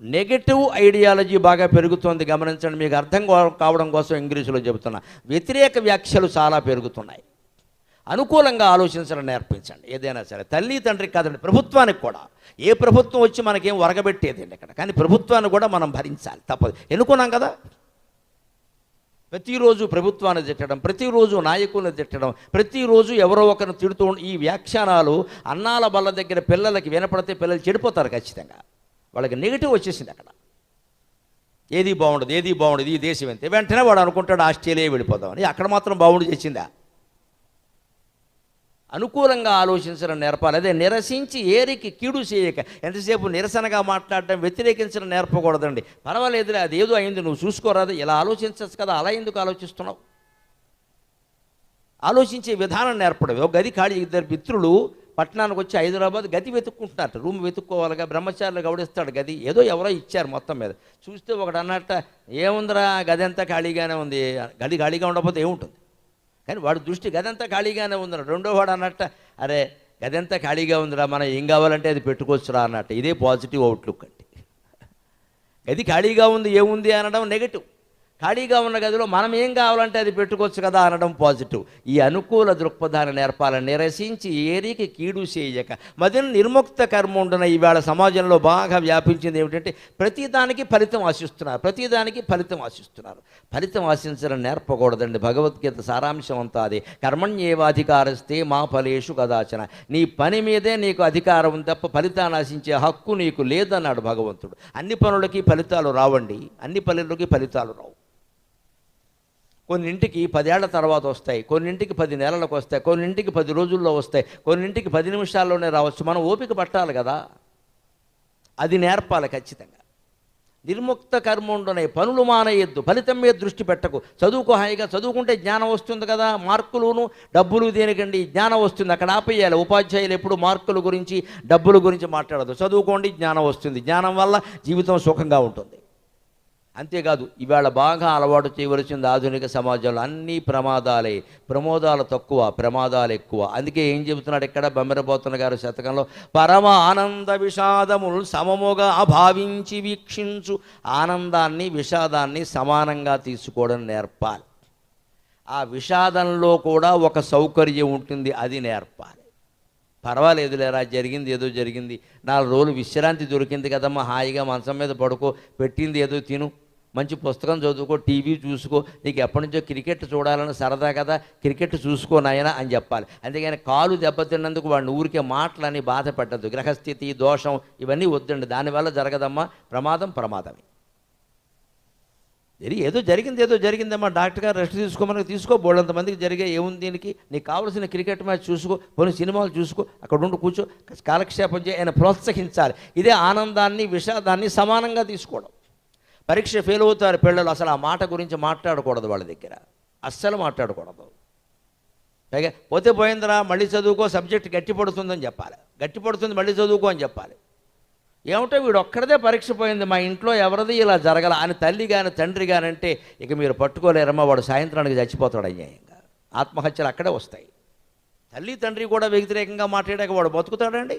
నెగటివ్ ఐడియాలజీ బాగా పెరుగుతోంది, గమనించండి. మీకు అర్థం కావడం కోసం ఇంగ్లీషులో చెబుతున్నా. వ్యతిరేక వ్యాఖ్యలు చాలా పెరుగుతున్నాయి. అనుకూలంగా ఆలోచించడం నేర్పించండి. ఏదైనా సరే తల్లి తండ్రికి కాదండి, ప్రభుత్వానికి కూడా. ఏ ప్రభుత్వం వచ్చి మనకేం వరగబెట్టేది అండి ఇక్కడ. కానీ ప్రభుత్వాన్ని కూడా మనం భరించాలి, తప్పదు. ఎన్నుకున్నాం కదా. ప్రతిరోజు ప్రభుత్వాన్ని తిట్టడం, ప్రతిరోజు నాయకులను తిట్టడం, ప్రతిరోజు ఎవరో ఒకరిని తిడుతూ ఈ వ్యాఖ్యానాలు అన్నాల బల్ల దగ్గర పిల్లలకి వినపడితే పిల్లలు చెడిపోతారు ఖచ్చితంగా. వాళ్ళకి నెగిటివ్ వచ్చేసింది అక్కడ. ఏది బాగుండదు, ఏది బాగుండదు, ఈ దేశం ఎంత. వెంటనే వాడు అనుకుంటాడు ఆస్ట్రేలియా వెళ్ళిపోదామని. అక్కడ మాత్రం బాగుండి చేసిందా. అనుకూలంగా ఆలోచించడం నేర్పాలి. అదే నిరసించి ఏరికి కీడు చేయక. ఎంతసేపు నిరసనగా మాట్లాడడం, వ్యతిరేకించడం నేర్పకూడదండి. పర్వాలేదులే, అది ఏదో అయింది, నువ్వు చూసుకోరాదు, ఇలా ఆలోచించచ్చు కదా, అలా ఎందుకు ఆలోచిస్తున్నావు. ఆలోచించే విధానం నేర్పడం. ఒక గది ఖాళీ, 2 మిత్రులు పట్టణానికి వచ్చి హైదరాబాద్ గది వెతుక్కుంటున్నారు. రూమ్ వెతుక్కోవాలిగా, బ్రహ్మచారులు గౌడిస్తాడు గది. ఏదో ఎవరో ఇచ్చారు మొత్తం మీద. చూస్తే ఒకటి అన్నట్ట, ఏముందిరా గది అంతా ఖాళీగానే ఉంది. గది ఖాళీగా ఉండకపోతే ఏముంటుంది. కానీ వాడు దృష్టి గదంతా ఖాళీగానే ఉందిరా. రెండో వాడు అన్నట్ట, అరే గదంతా ఖాళీగా ఉందిరా, మనం ఏం కావాలంటే అది పెట్టుకోవచ్చురా అన్నట్టు. ఇదే పాజిటివ్ అవుట్లుక్ అంటే. గది ఖాళీగా ఉంది, ఏముంది అనడం నెగటివ్. ఖాళీగా ఉన్న గదిలో మనం ఏం కావాలంటే అది పెట్టుకోవచ్చు కదా అనడం పాజిటివ్. ఈ అనుకూల దృక్పథాన్ని నేర్పాలని. నిరసించి ఏరికి కీడు చేయక. మదిని నిర్ముక్త కర్మ ఉండున. ఈవేళ సమాజంలో బాగా వ్యాపించింది ఏమిటంటే ప్రతిదానికి ఫలితం ఆశిస్తున్నారు, ప్రతిదానికి ఫలితం ఆశిస్తున్నారు. ఫలితం ఆశించడం నేర్పకూడదండి. భగవద్గీత సారాంశం అంతా అదే. కర్మణ్యేవాధికారస్తే మా ఫలేషు కదాచన. నీ పని మీదే నీకు అధికారం తప్ప ఫలితాన్ని ఆశించే హక్కు నీకు లేదన్నాడు భగవంతుడు. అన్ని పనులకి ఫలితాలు రావండి, అన్ని పనులకి ఫలితాలు రావు. కొన్నింటికి 10 ఏళ్ల తర్వాత వస్తాయి, కొన్నింటికి 10 నెలలకు వస్తాయి, కొన్నింటికి 10 రోజుల్లో వస్తాయి, కొన్నింటికి 10 నిమిషాల్లోనే రావచ్చు. మనం ఓపిక పట్టాలి కదా, అది నేర్పాలి ఖచ్చితంగా. నిర్ముక్త కర్మ ఉండనే. పనులు మానేయద్దు, ఫలితం మీద దృష్టి పెట్టకు. చదువుకో, హాయిగా చదువుకుంటే జ్ఞానం వస్తుంది కదా. మార్కులును డబ్బులు దేనికండి, జ్ఞానం వస్తుంది. అక్కడ ఆపేయాలి. ఉపాధ్యాయులు ఎప్పుడు మార్కుల గురించి డబ్బుల గురించి మాట్లాడదు. చదువుకోండి, జ్ఞానం వస్తుంది. జ్ఞానం వల్ల జీవితం సుఖంగా ఉంటుంది. అంతేకాదు, ఇవాళ బాగా అలవాటు చేయవలసింది ఆధునిక సమాజంలో అన్నీ ప్రమాదాలే. ప్రమోదాలు తక్కువ, ప్రమాదాలు ఎక్కువ. అందుకే ఏం చెబుతున్నాడు ఇక్కడ బమ్మెరపోతున్న గారు శతకంలో, పరమ ఆనంద విషాదములు సమముగా అభావించి వీక్షించు. ఆనందాన్ని విషాదాన్ని సమానంగా తీసుకోవడం నేర్పాలి. ఆ విషాదంలో కూడా ఒక సౌకర్యం ఉంటుంది, అది నేర్పాలి. పర్వాలేదు లేరా, జరిగింది ఏదో జరిగింది, 4 రోజులు విశ్రాంతి దొరికింది కదమ్మా, హాయిగా మంచం మీద పడుకో, పెట్టింది ఏదో తిను, మంచి పుస్తకం చదువుకో, టీవీ చూసుకో, నీకు ఎప్పటి నుంచో క్రికెట్ చూడాలని సరదా కదా, క్రికెట్ చూసుకో నాయనా అని చెప్పాలి. అంతేగాని కాలు దెబ్బతిన్నందుకు వాడిని ఊరికే మాటలని బాధ పెట్టద్దు. గ్రహస్థితి దోషం ఇవన్నీ వద్దండి, దానివల్ల జరగదమ్మా, ప్రమాదమే. ఏదో జరిగిందమ్మా, డాక్టర్ గారు రెస్ట్ తీసుకోమని తీసుకో, బోళ్ళంతమందికి జరిగే ఏముంది దీనికి, నీకు కావాల్సిన క్రికెట్ మ్యాచ్ చూసుకో, కొన్ని సినిమాలు చూసుకో, అక్కడ ఉండి కూర్చో, కాలక్షేపం చేయి, ఆయన ప్రోత్సహించాలి. ఇదే ఆనందాన్ని విషాదాన్ని సమానంగా తీసుకోవడం. పరీక్ష ఫెయిల్ అవుతారు పిల్లలు, అసలు ఆ మాట గురించి మాట్లాడకూడదు, వాళ్ళ దగ్గర అస్సలు మాట్లాడకూడదు. పైగా పోతే పోయిందిరా, మళ్ళీ చదువుకో, సబ్జెక్ట్ గట్టి పడుతుందని చెప్పాలి, గట్టి పడుతుంది మళ్ళీ చదువుకో అని చెప్పాలి. ఏమిటో వీడు ఒక్కడదే పరీక్ష పోయింది, మా ఇంట్లో ఎవరిది ఇలా జరగల అని తల్లి కానీ తండ్రి కానీ అంటే ఇక మీరు పట్టుకోలేరమ్మా, వాడు సాయంత్రానికి చచ్చిపోతాడు అన్యాయంగా. ఆత్మహత్యలు అక్కడే వస్తాయి. తల్లి తండ్రి కూడా వ్యతిరేకంగా మాట్లాడాక వాడు బతుకుతాడండి?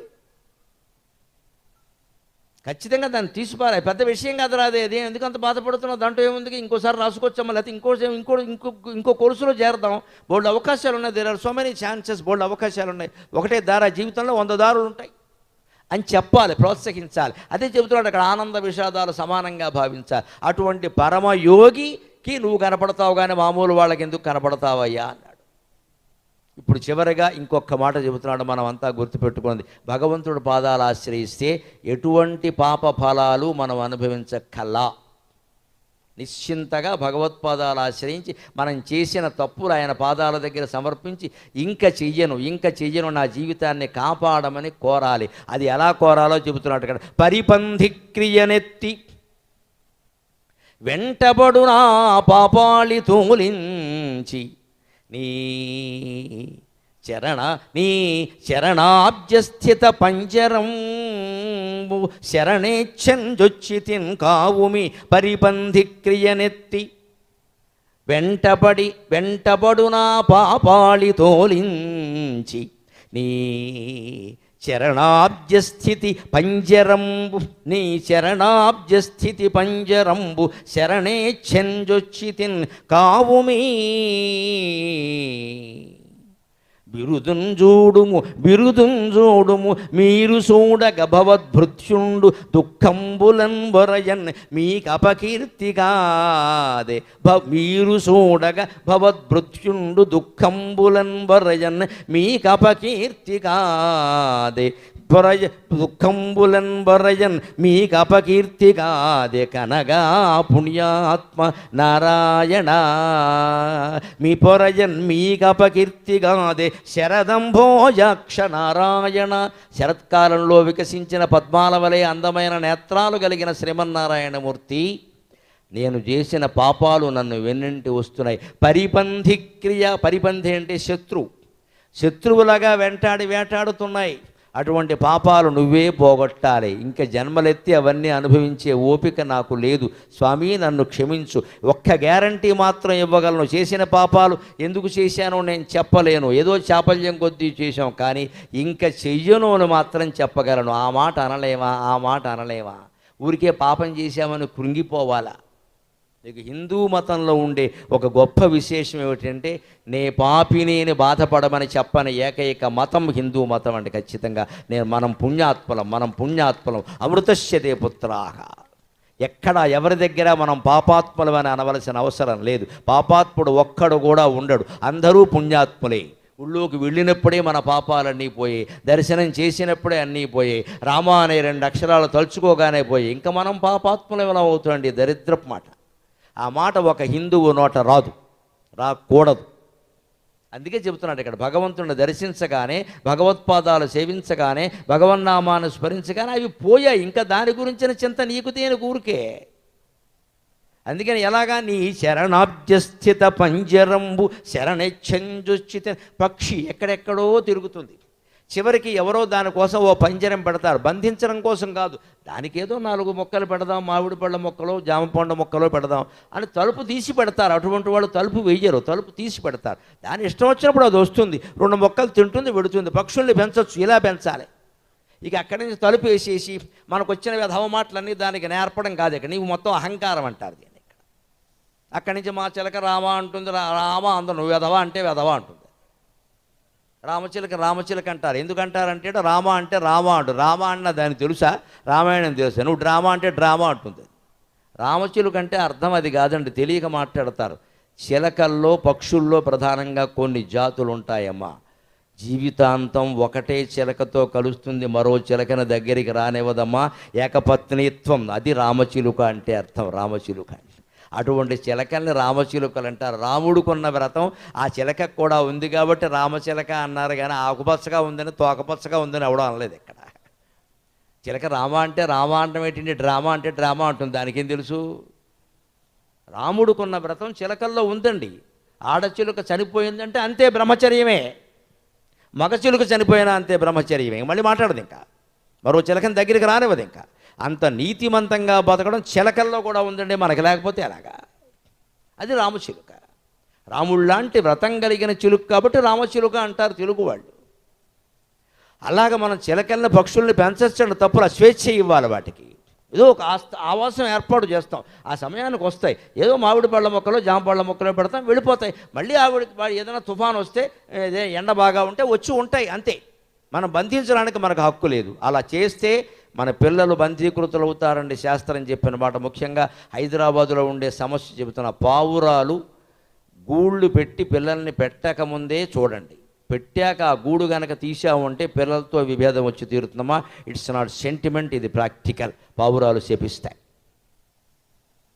ఖచ్చితంగా దాన్ని తీసిపారా, పెద్ద విషయం కాదు రాదే, అది ఎందుకంత బాధపడుతున్నావు, దాంట్లో ఏముంది, ఇంకోసారి రాసుకొచ్చామా, లేకపోతే ఇంకో కోర్సులో చేరదాం, బోల్డ్ అవకాశాలు ఉన్నాయి, there are so many chances, బోల్డ్ అవకాశాలు ఉన్నాయి, ఒకటే దారా, జీవితంలో 100 దారులు ఉంటాయి అని చెప్పాలి, ప్రోత్సహించాలి. అదే చెబుతున్నాడు అక్కడ, ఆనంద విషాదాలు సమానంగా భావించాలి. అటువంటి పరమయోగికి నువ్వు కనపడతావు కానీ మామూలు వాళ్ళకి ఎందుకు కనపడతావయ్యా అన్నాడు. ఇప్పుడు చివరిగా ఇంకొక మాట చెబుతున్నాడు, మనం అంతా గుర్తుపెట్టుకుంది. భగవంతుడు పాదాలు ఆశ్రయిస్తే ఎటువంటి పాప ఫలాలు మనం అనుభవించక్కల్లా. నిశ్చింతగా భగవత్పాదాలు ఆశ్రయించి మనం చేసిన తప్పులు ఆయన పాదాల దగ్గర సమర్పించి ఇంకా చెయ్యను నా జీవితాన్ని కాపాడమని కోరాలి. అది ఎలా కోరాలో చెబుతున్నాడు ఇక్కడ. పరిపంధి క్రియనెత్తి వెంటబడునా పాపాళి తూలించి నీ శరణాబ్జస్థిత పంజరం శరణేచ్ఛంజొచ్చితిన్ కావుమి పరిపంధి క్రియనెత్తి వెంటబడునా పాపాళి తోలించి నీ శరణాబ్జస్థితి పంజరంబు శరణేచ్ఛంజొచ్చితిన్ కావుమి బిరుదుంజూడుము మీరు చూడగ భవద్భృత్యుండు దుఃఖంబులన్ వరయన్ మీకపకీర్తిగాదే. మీరు చూడగ భవద్భృత్యుండు దుఃఖంబులన్ వరయన్ మీకపకీర్తిగాదే. దుఃఖంబులన్ వరయన్ మీకపకీర్తిగాదే. కనగా పుణ్యాత్మ నారాయణ మీ పొరయన్ మీకపకీర్తిగాదే. శరదంభోజాక్ష నారాయణ శరత్కాలంలో వికసించిన పద్మాల వలె అందమైన నేత్రాలు కలిగిన శ్రీమన్నారాయణమూర్తి, నేను చేసిన పాపాలు నన్ను వెన్నంటి వస్తున్నాయి. పరిపంధి అంటే శత్రువులాగా వేటాడుతున్నాయి. అటువంటి పాపాలు నువ్వే పోగొట్టాలి. ఇంకా జన్మలెత్తి అవన్నీ అనుభవించే ఓపిక నాకు లేదు స్వామి, నన్ను క్షమించు. ఒక్క గ్యారంటీ మాత్రం ఇవ్వగలను, చేసిన పాపాలు ఎందుకు చేశానో నేను చెప్పలేను, ఏదో చాపల్యం కొద్దీ చేశాం, కానీ ఇంకా చెయ్యను అని మాత్రం చెప్పగలను. ఆ మాట అనలేమా? ఊరికే పాపం చేశామని కృంగిపోవాలా? నీకు హిందూ మతంలో ఉండే ఒక గొప్ప విశేషం ఏమిటంటే, నే పాపిని బాధపడమని చెప్పని ఏకైక మతం హిందూ మతం అంటే ఖచ్చితంగా మనం పుణ్యాత్మలం అమృతస్యతే పుత్రాహ. ఎక్కడ ఎవరి దగ్గర మనం పాపాత్ములం అని అనవలసిన అవసరం లేదు. పాపాత్ముడు ఒక్కడు కూడా ఉండడు, అందరూ పుణ్యాత్ములే. ఊళ్ళోకి వెళ్ళినప్పుడే మన పాపాలన్నీ పోయాయి, దర్శనం చేసినప్పుడే అన్నీ పోయాయి, రామ అనే 2 అక్షరాలు తలుచుకోగానే పోయాయి. ఇంకా మనం పాపాత్ములు ఎలా అవుతామండి? దరిద్రపు మాట. ఆ మాట ఒక హిందువు నోట రాకూడదు. అందుకే చెబుతున్నాడు ఇక్కడ, భగవంతుడిని దర్శించగానే, భగవత్పాదాలు సేవించగానే, భగవన్నామాన్ని స్మరించగానే అవి పోయాయి. ఇంకా దాని గురించిన చింత నీకు దేని ఊరికే. అందుకని ఎలాగా, నీ శరణాబ్జస్థిత పంజరంబు శరణెచ్ఛంజొచ్చిత. పక్షి ఎక్కడెక్కడో తిరుగుతుంది, చివరికి ఎవరో దానికోసం ఓ పంజరం పెడతారు, బంధించడం కోసం కాదు. దానికేదో 4 మొక్కలు పెడదాం, మామిడి పళ్ళ మొక్కలు, జామ పండు మొక్కలు పెడదాం అని తలుపు తీసి పెడతారు. అటువంటి వాళ్ళు తలుపు వేయరు, తలుపు తీసి పెడతారు. దాని ఇష్టం వచ్చినప్పుడు అది వస్తుంది, 2 మొక్కలు తింటుంది, వెడుతుంది. పక్షుల్ని పెంచవచ్చు, ఇలా పెంచాలి. ఇక అక్కడి నుంచి తలుపు వేసేసి మనకు వచ్చిన విధవ మాటలన్నీ దానికి నేర్పడం కాదు. ఇక్కడ నీవు మొత్తం అహంకారం అంటారు దీన్ని. ఇక్కడ అక్కడి నుంచి మా చిలక రామ అంటుంది, రామ అందు, నువ్వు వెధవ అంటే వెధవ అంటుంది. రామచిలక అంటారు. ఎందుకంటారంటే రామ అంటే రామ అంటు, రామ అన్న దానికి తెలుసా, రామాయణం తెలుసా? నువ్వు డ్రామా అంటే డ్రామా అంటుంది. రామచిలుక అంటే అర్థం అది కాదండి, తెలియక మాట్లాడతారు. చిలకల్లో పక్షుల్లో ప్రధానంగా కొన్ని జాతులు ఉంటాయమ్మా. జీవితాంతం ఒకటే చిలకతో కలుస్తుంది, మరో చిలకన దగ్గరికి రానివ్వదమ్మా. ఏకపత్నిత్వం, అది రామచిలుక అంటే అర్థం. రామచిలుక అంటే అటువంటి చిలకల్ని రామచిలుకలు అంటారు. రాముడుకున్న వ్రతం ఆ చిలక కూడా ఉంది కాబట్టి రామచిలక అన్నారు, కానీ ఆకుపచ్చగా ఉందని తోకపచ్చగా ఉందని ఎవడో అనలేదు ఇక్కడ. చిలక రామ అంటే రామ అంటం ఏంటండి, డ్రామా అంటే డ్రామా అంటుంది, దానికేం తెలుసు. రాముడుకున్న వ్రతం చిలకల్లో ఉందండి. ఆడచిలుక చనిపోయిందంటే అంతే బ్రహ్మచర్యమే, మగ చిలుక చనిపోయినా అంతే బ్రహ్మచర్యమే. మళ్ళీ మాట్లాడదు, ఇంకా మరో చిలకని దగ్గరికి రానివ్వదు. ఇంకా అంత నీతిమంతంగా బతకడం చిలకల్లో కూడా ఉందండి, మనకి లేకపోతే ఎలాగా. అది రామచిలుక. రాముళ్ళలాంటి వ్రతం కలిగిన చిలుక కాబట్టి రామచిలుక అంటారు తెలుగు వాళ్ళు. అలాగ మనం చిలకల్ని పక్షుల్ని పెంచచ్చండి, తప్పుల స్వేచ్ఛ ఇవ్వాలి వాటికి. ఏదో ఒక ఆవాసం ఏర్పాటు చేస్తాం, ఆ సమయానికి వస్తాయి. ఏదో మామిడి పళ్ళ మొక్కలు జామ పళ్ళ మొక్కలు పెడతాం, వెళ్ళిపోతాయి. మళ్ళీ ఏదైనా తుఫాను వస్తే ఎండ బాగా ఉంటే వచ్చి ఉంటాయి, అంతే. మనం బంధించడానికి మనకు హక్కు లేదు. అలా చేస్తే మన పిల్లలు బంధీకృతులు అవుతారండి శాస్త్రం చెప్పిన మాట. ముఖ్యంగా హైదరాబాదులో ఉండే సమస్య చెబుతున్న పావురాలు గూళ్ళు పెట్టి పిల్లల్ని పెట్టకముందే చూడండి. పెట్టాక ఆ గూడు కనుక తీసామంటే పిల్లలతో విభేదం వచ్చి తీరుతుందమ్మా. ఇట్స్ నాట్ సెంటిమెంట్, ఇది ప్రాక్టికల్. పావురాలు శపిస్తాయి.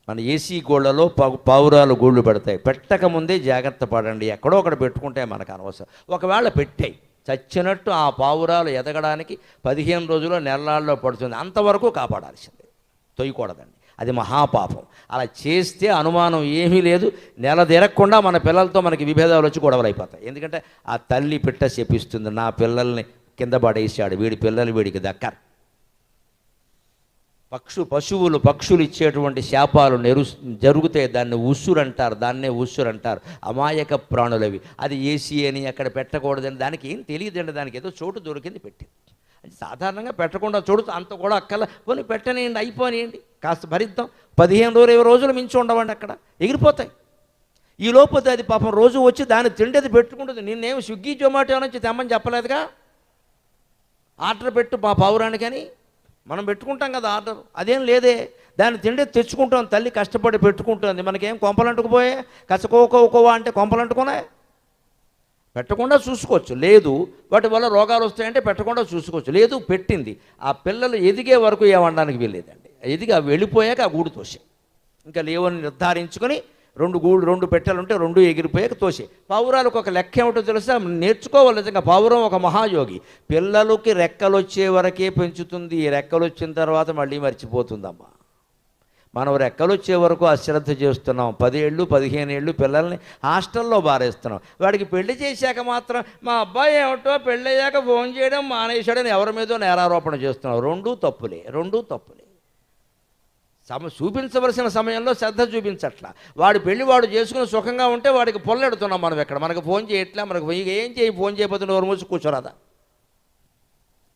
మన ఏసీ గోళ్లలో పావురాలు గూళ్ళు పెడతాయి. పెట్టకముందే జాగ్రత్త పడండి. ఎక్కడో ఒకటి పెట్టుకుంటే మనకు అనవసరం. ఒకవేళ పెట్టాయి చచ్చినట్టు ఆ పావురాలు ఎదగడానికి 15 రోజుల్లో నెలల్లో పడుతుంది. అంతవరకు కాపాడాల్సిందే, తొయ్యకూడదండి. అది మహాపాపం. అలా చేస్తే అనుమానం ఏమీ లేదు, నెల తిరగకుండా మన పిల్లలతో మనకి విభేదాలు వచ్చి గొడవలు అయిపోతాయి. ఎందుకంటే ఆ తల్లి పిట్ట శపిస్తుంది, నా పిల్లల్ని కింద పడేసాడు, వీడి పిల్లలు వీడికి దక్కరు. పశువులు ఇచ్చేటువంటి శాపాలు జరిగితే దాన్ని ఉస్సురు అంటారు, దాన్నే ఉస్సురు అంటారు. అమాయక ప్రాణులవి. అది ఏసీ అని అక్కడ పెట్టకూడదని దానికి ఏం తెలియదండి. దానికి ఏదో చోటు దొరికింది పెట్టింది. అది సాధారణంగా పెట్టకుండా చోటు అంత కూడా అక్కల పోనీ పెట్టనేయండి, అయిపోనియండి, కాస్త భరిద్దాం. 15 రోజులు 20 రోజులు మించి ఉండవండి, అక్కడ ఎగిరిపోతాయి. ఈ లోపల అది పాపం రోజు వచ్చి దాన్ని తిండేది పెట్టుకుంటుంది. నిన్నేమి స్విగ్గీ జొమాటో నుంచి తెమ్మని చెప్పలేదుగా, ఆర్డర్ పెట్టు మా పావురానికి అని మనం పెట్టుకుంటాం కదా ఆర్డర్. అదేం లేదే, దాన్ని తిండి తెచ్చుకుంటాం. తల్లి కష్టపడి పెట్టుకుంటుంది. మనకేం కొంపలంటుకుపోయే, కసకోకోవా అంటే కొంపలంటుకునే. పెట్టకుండా చూసుకోవచ్చు. లేదు వాటి వల్ల రోగాలు వస్తాయంటే పెట్టకుండా చూసుకోవచ్చు. లేదు పెట్టింది. ఆ పిల్లలు ఎదిగే వరకు ఏమనడానికి వీల్లేదండి. ఎదిగి వెళ్ళిపోయాక ఆ గూడు తోసే, ఇంకా లేవని నిర్ధారించుకొని 2 పెట్టెలుంటే 2 ఎగిరిపోయాక తోసే. పావురాలకు ఒక లెక్క ఏమిటో తెలుసా, నేర్చుకోవాలి నిజంగా. పావురం ఒక మహాయోగి. పిల్లలకి రెక్కలు వచ్చే వరకే పెంచుతుంది, రెక్కలు వచ్చిన తర్వాత మళ్ళీ మర్చిపోతుందమ్మా. మనం రెక్కలు వచ్చే వరకు అశ్రద్ధ చేస్తున్నాం. 10 ఏళ్ళు 15 ఏళ్ళు పిల్లల్ని హాస్టల్లో బారేస్తున్నాం. వాడికి పెళ్లి చేశాక మాత్రం మా అబ్బాయి ఏమిటో పెళ్ళయ్యాక ఫోన్ చేయడం మానేశాడని ఎవరి మీదో నేరారోపణ చేస్తున్నాం. రెండూ తప్పులే. చూపించవలసిన సమయంలో శ్రద్ధ చూపించట్లా. వాడు పెళ్లి వాడు చేసుకుని సుఖంగా ఉంటే వాడికి పొల్లెడుతున్నాం మనం. ఎక్కడ మనకు ఫోన్ చేయట్లే, మనకు ఏం ఫోన్ చేయకపోతే నోరు మూసి కూర్చోరాదా.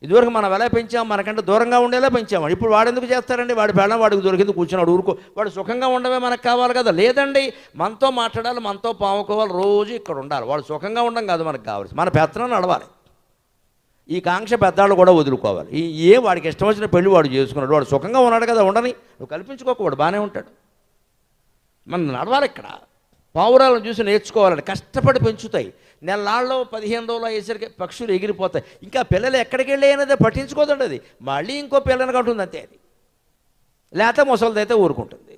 ఇదివరకు మనం ఎలా పెంచాం, మనకంటే దూరంగా ఉండేలా పెంచాము. ఇప్పుడు వాడు ఎందుకు చేస్తారండి, వాడి పెళ్ళం వాడికి దొరికింది కూర్చున్నాడు ఊరుకో. వాడు సుఖంగా ఉండమే మనకు కావాలి కదా. లేదండి, మనతో మాట్లాడాలి, మనతో పాముకోవాలి, రోజు ఇక్కడ ఉండాలి. వాడు సుఖంగా ఉండడం కాదు మనకు కావాలి, మన పెత్తనం నడవాలి. ఈ కాంక్ష పెద్దాళ్ళు కూడా వదులుకోవాలి. వాడికి ఇష్టం వచ్చిన పెళ్లి వాడు చేసుకున్నాడు, వాడు సుఖంగా ఉన్నాడు కదా, ఉండని నువ్వు కల్పించుకోకూడదు, బాగానే ఉంటాడు. మనం నడవాలి. ఇక్కడ పావురాలను చూసి నేర్చుకోవాలండి. కష్టపడి పెంచుతాయి. నెలల్లో 15 రోజులు అయ్యేసరికి పక్షులు ఎగిరిపోతాయి. ఇంకా పిల్లలు ఎక్కడికి వెళ్ళి అనేది పట్టించుకోదండి. అది మళ్ళీ ఇంకో పిల్లని కంటుంది అంతే. అది లేకపోతే ముసలిదైతే ఊరుకుంటుంది.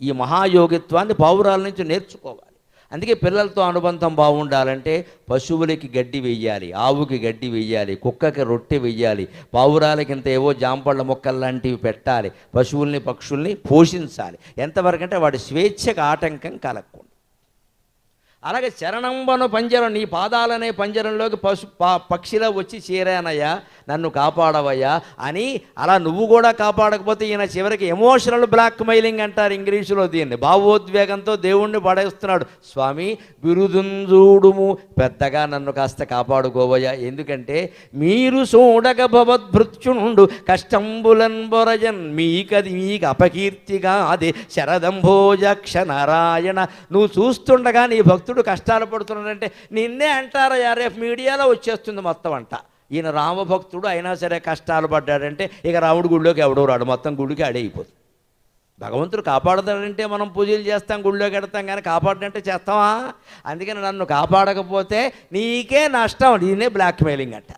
ఈ మహాయోగిత్వాన్ని పావురాల నుంచి నేర్చుకోవాలి. అందుకే పిల్లలతో అనుబంధం బాగుండాలంటే పశువులకి గడ్డి వెయ్యాలి, ఆవుకి గడ్డి వెయ్యాలి, కుక్కకి రొట్టె వెయ్యాలి, పావురాలకి ఇంత ఏవో జాంపళ్ళ మొక్కలు లాంటివి పెట్టాలి. పశువుల్ని పక్షుల్ని పోషించాలి. ఎంతవరకంటే వాడి స్వేచ్ఛకు ఆటంకం కలగకుండా. అలాగే చరణంబను పంజరం, నీ పాదాలనే పంజరంలోకి పక్షిలో వచ్చి చేరానయ్యా, నన్ను కాపాడవయ్యా అని. అలా నువ్వు కూడా కాపాడకపోతే ఈయన చివరికి ఎమోషనల్ బ్లాక్మెయిలింగ్ అంటారు ఇంగ్లీషులో దీన్ని. భావోద్వేగంతో దేవుణ్ణి పడేస్తున్నాడు. స్వామి బిరుదుంజూడుము, పెద్దగా నన్ను కాస్త కాపాడుకోవయ్యా. ఎందుకంటే మీరు చూడగ భవద్భృత్యుండు కష్టంబులన్ బొరజన్, మీకు అపకీర్తిగా అదే శరదంభోజక్ష నారాయణ. నువ్వు చూస్తుండగా నీ భక్తుడు కష్టాలు పడుతున్నాడంటే నిన్నే అంటారయ్యా, రేపు మీడియాలో వచ్చేస్తుంది మొత్తం అంట. ఈయన రామభక్తుడు అయినా సరే కష్టాలు పడ్డాడంటే ఇక రాముడి గుడిలోకి ఎవడో రాడు, మొత్తం గుడికి అడైపోతుంది. భగవంతుడు కాపాడుతాడంటే మనం పూజలు చేస్తాం, గుళ్ళో కడతాం, కానీ కాపాడంటే చేస్తావా? అందుకని నన్ను కాపాడకపోతే నీకే నష్టం. దీన్నే బ్లాక్మెయిలింగ్ అంట.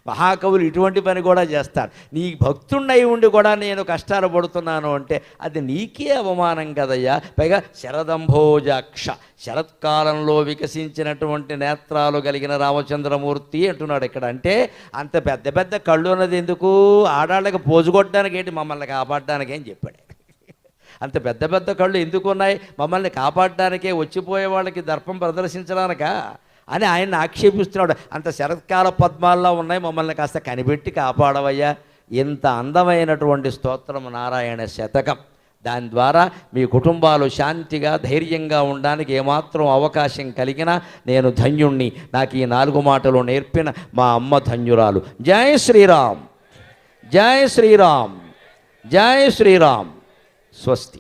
మహాకవులు ఇటువంటి పని కూడా చేస్తారు. నీ భక్తున్నై ఉండి కూడా నేను కష్టాలు పడుతున్నాను అంటే అది నీకే అవమానం కదయ్యా. పైగా శరదంభోజాక్ష, శరత్కాలంలో వికసించినటువంటి నేత్రాలు కలిగిన రామచంద్రమూర్తి అంటున్నాడు ఇక్కడ. అంటే అంత పెద్ద పెద్ద కళ్ళు ఉన్నది ఎందుకు? ఆడాళ్ళకి పోజు కొట్టడానికి ఏంటి, మమ్మల్ని కాపాడడానికి అని చెప్పాడు. అంత పెద్ద పెద్ద కళ్ళు ఎందుకు ఉన్నాయి? మమ్మల్ని కాపాడడానికే, వచ్చిపోయే వాళ్ళకి దర్పం ప్రదర్శించడానికా అని ఆయన్ని ఆక్షేపిస్తున్నాడు. అంత శరత్కాల పద్మాల్లో ఉన్నాయి, మమ్మల్ని కాస్త కనిపెట్టి కాపాడవయ్యా. ఇంత అందమైనటువంటి స్తోత్రం నారాయణ శతకం. దాని ద్వారా మీ కుటుంబాలు శాంతిగా ధైర్యంగా ఉండడానికి ఏమాత్రం అవకాశం కలిగినా నేను ధన్యుణ్ణి. నాకు ఈ 4 మాటలు నేర్పిన మా అమ్మ ధన్యురాలు. జై శ్రీరామ్, జై శ్రీరామ్, జై శ్రీరామ్. స్వస్తి.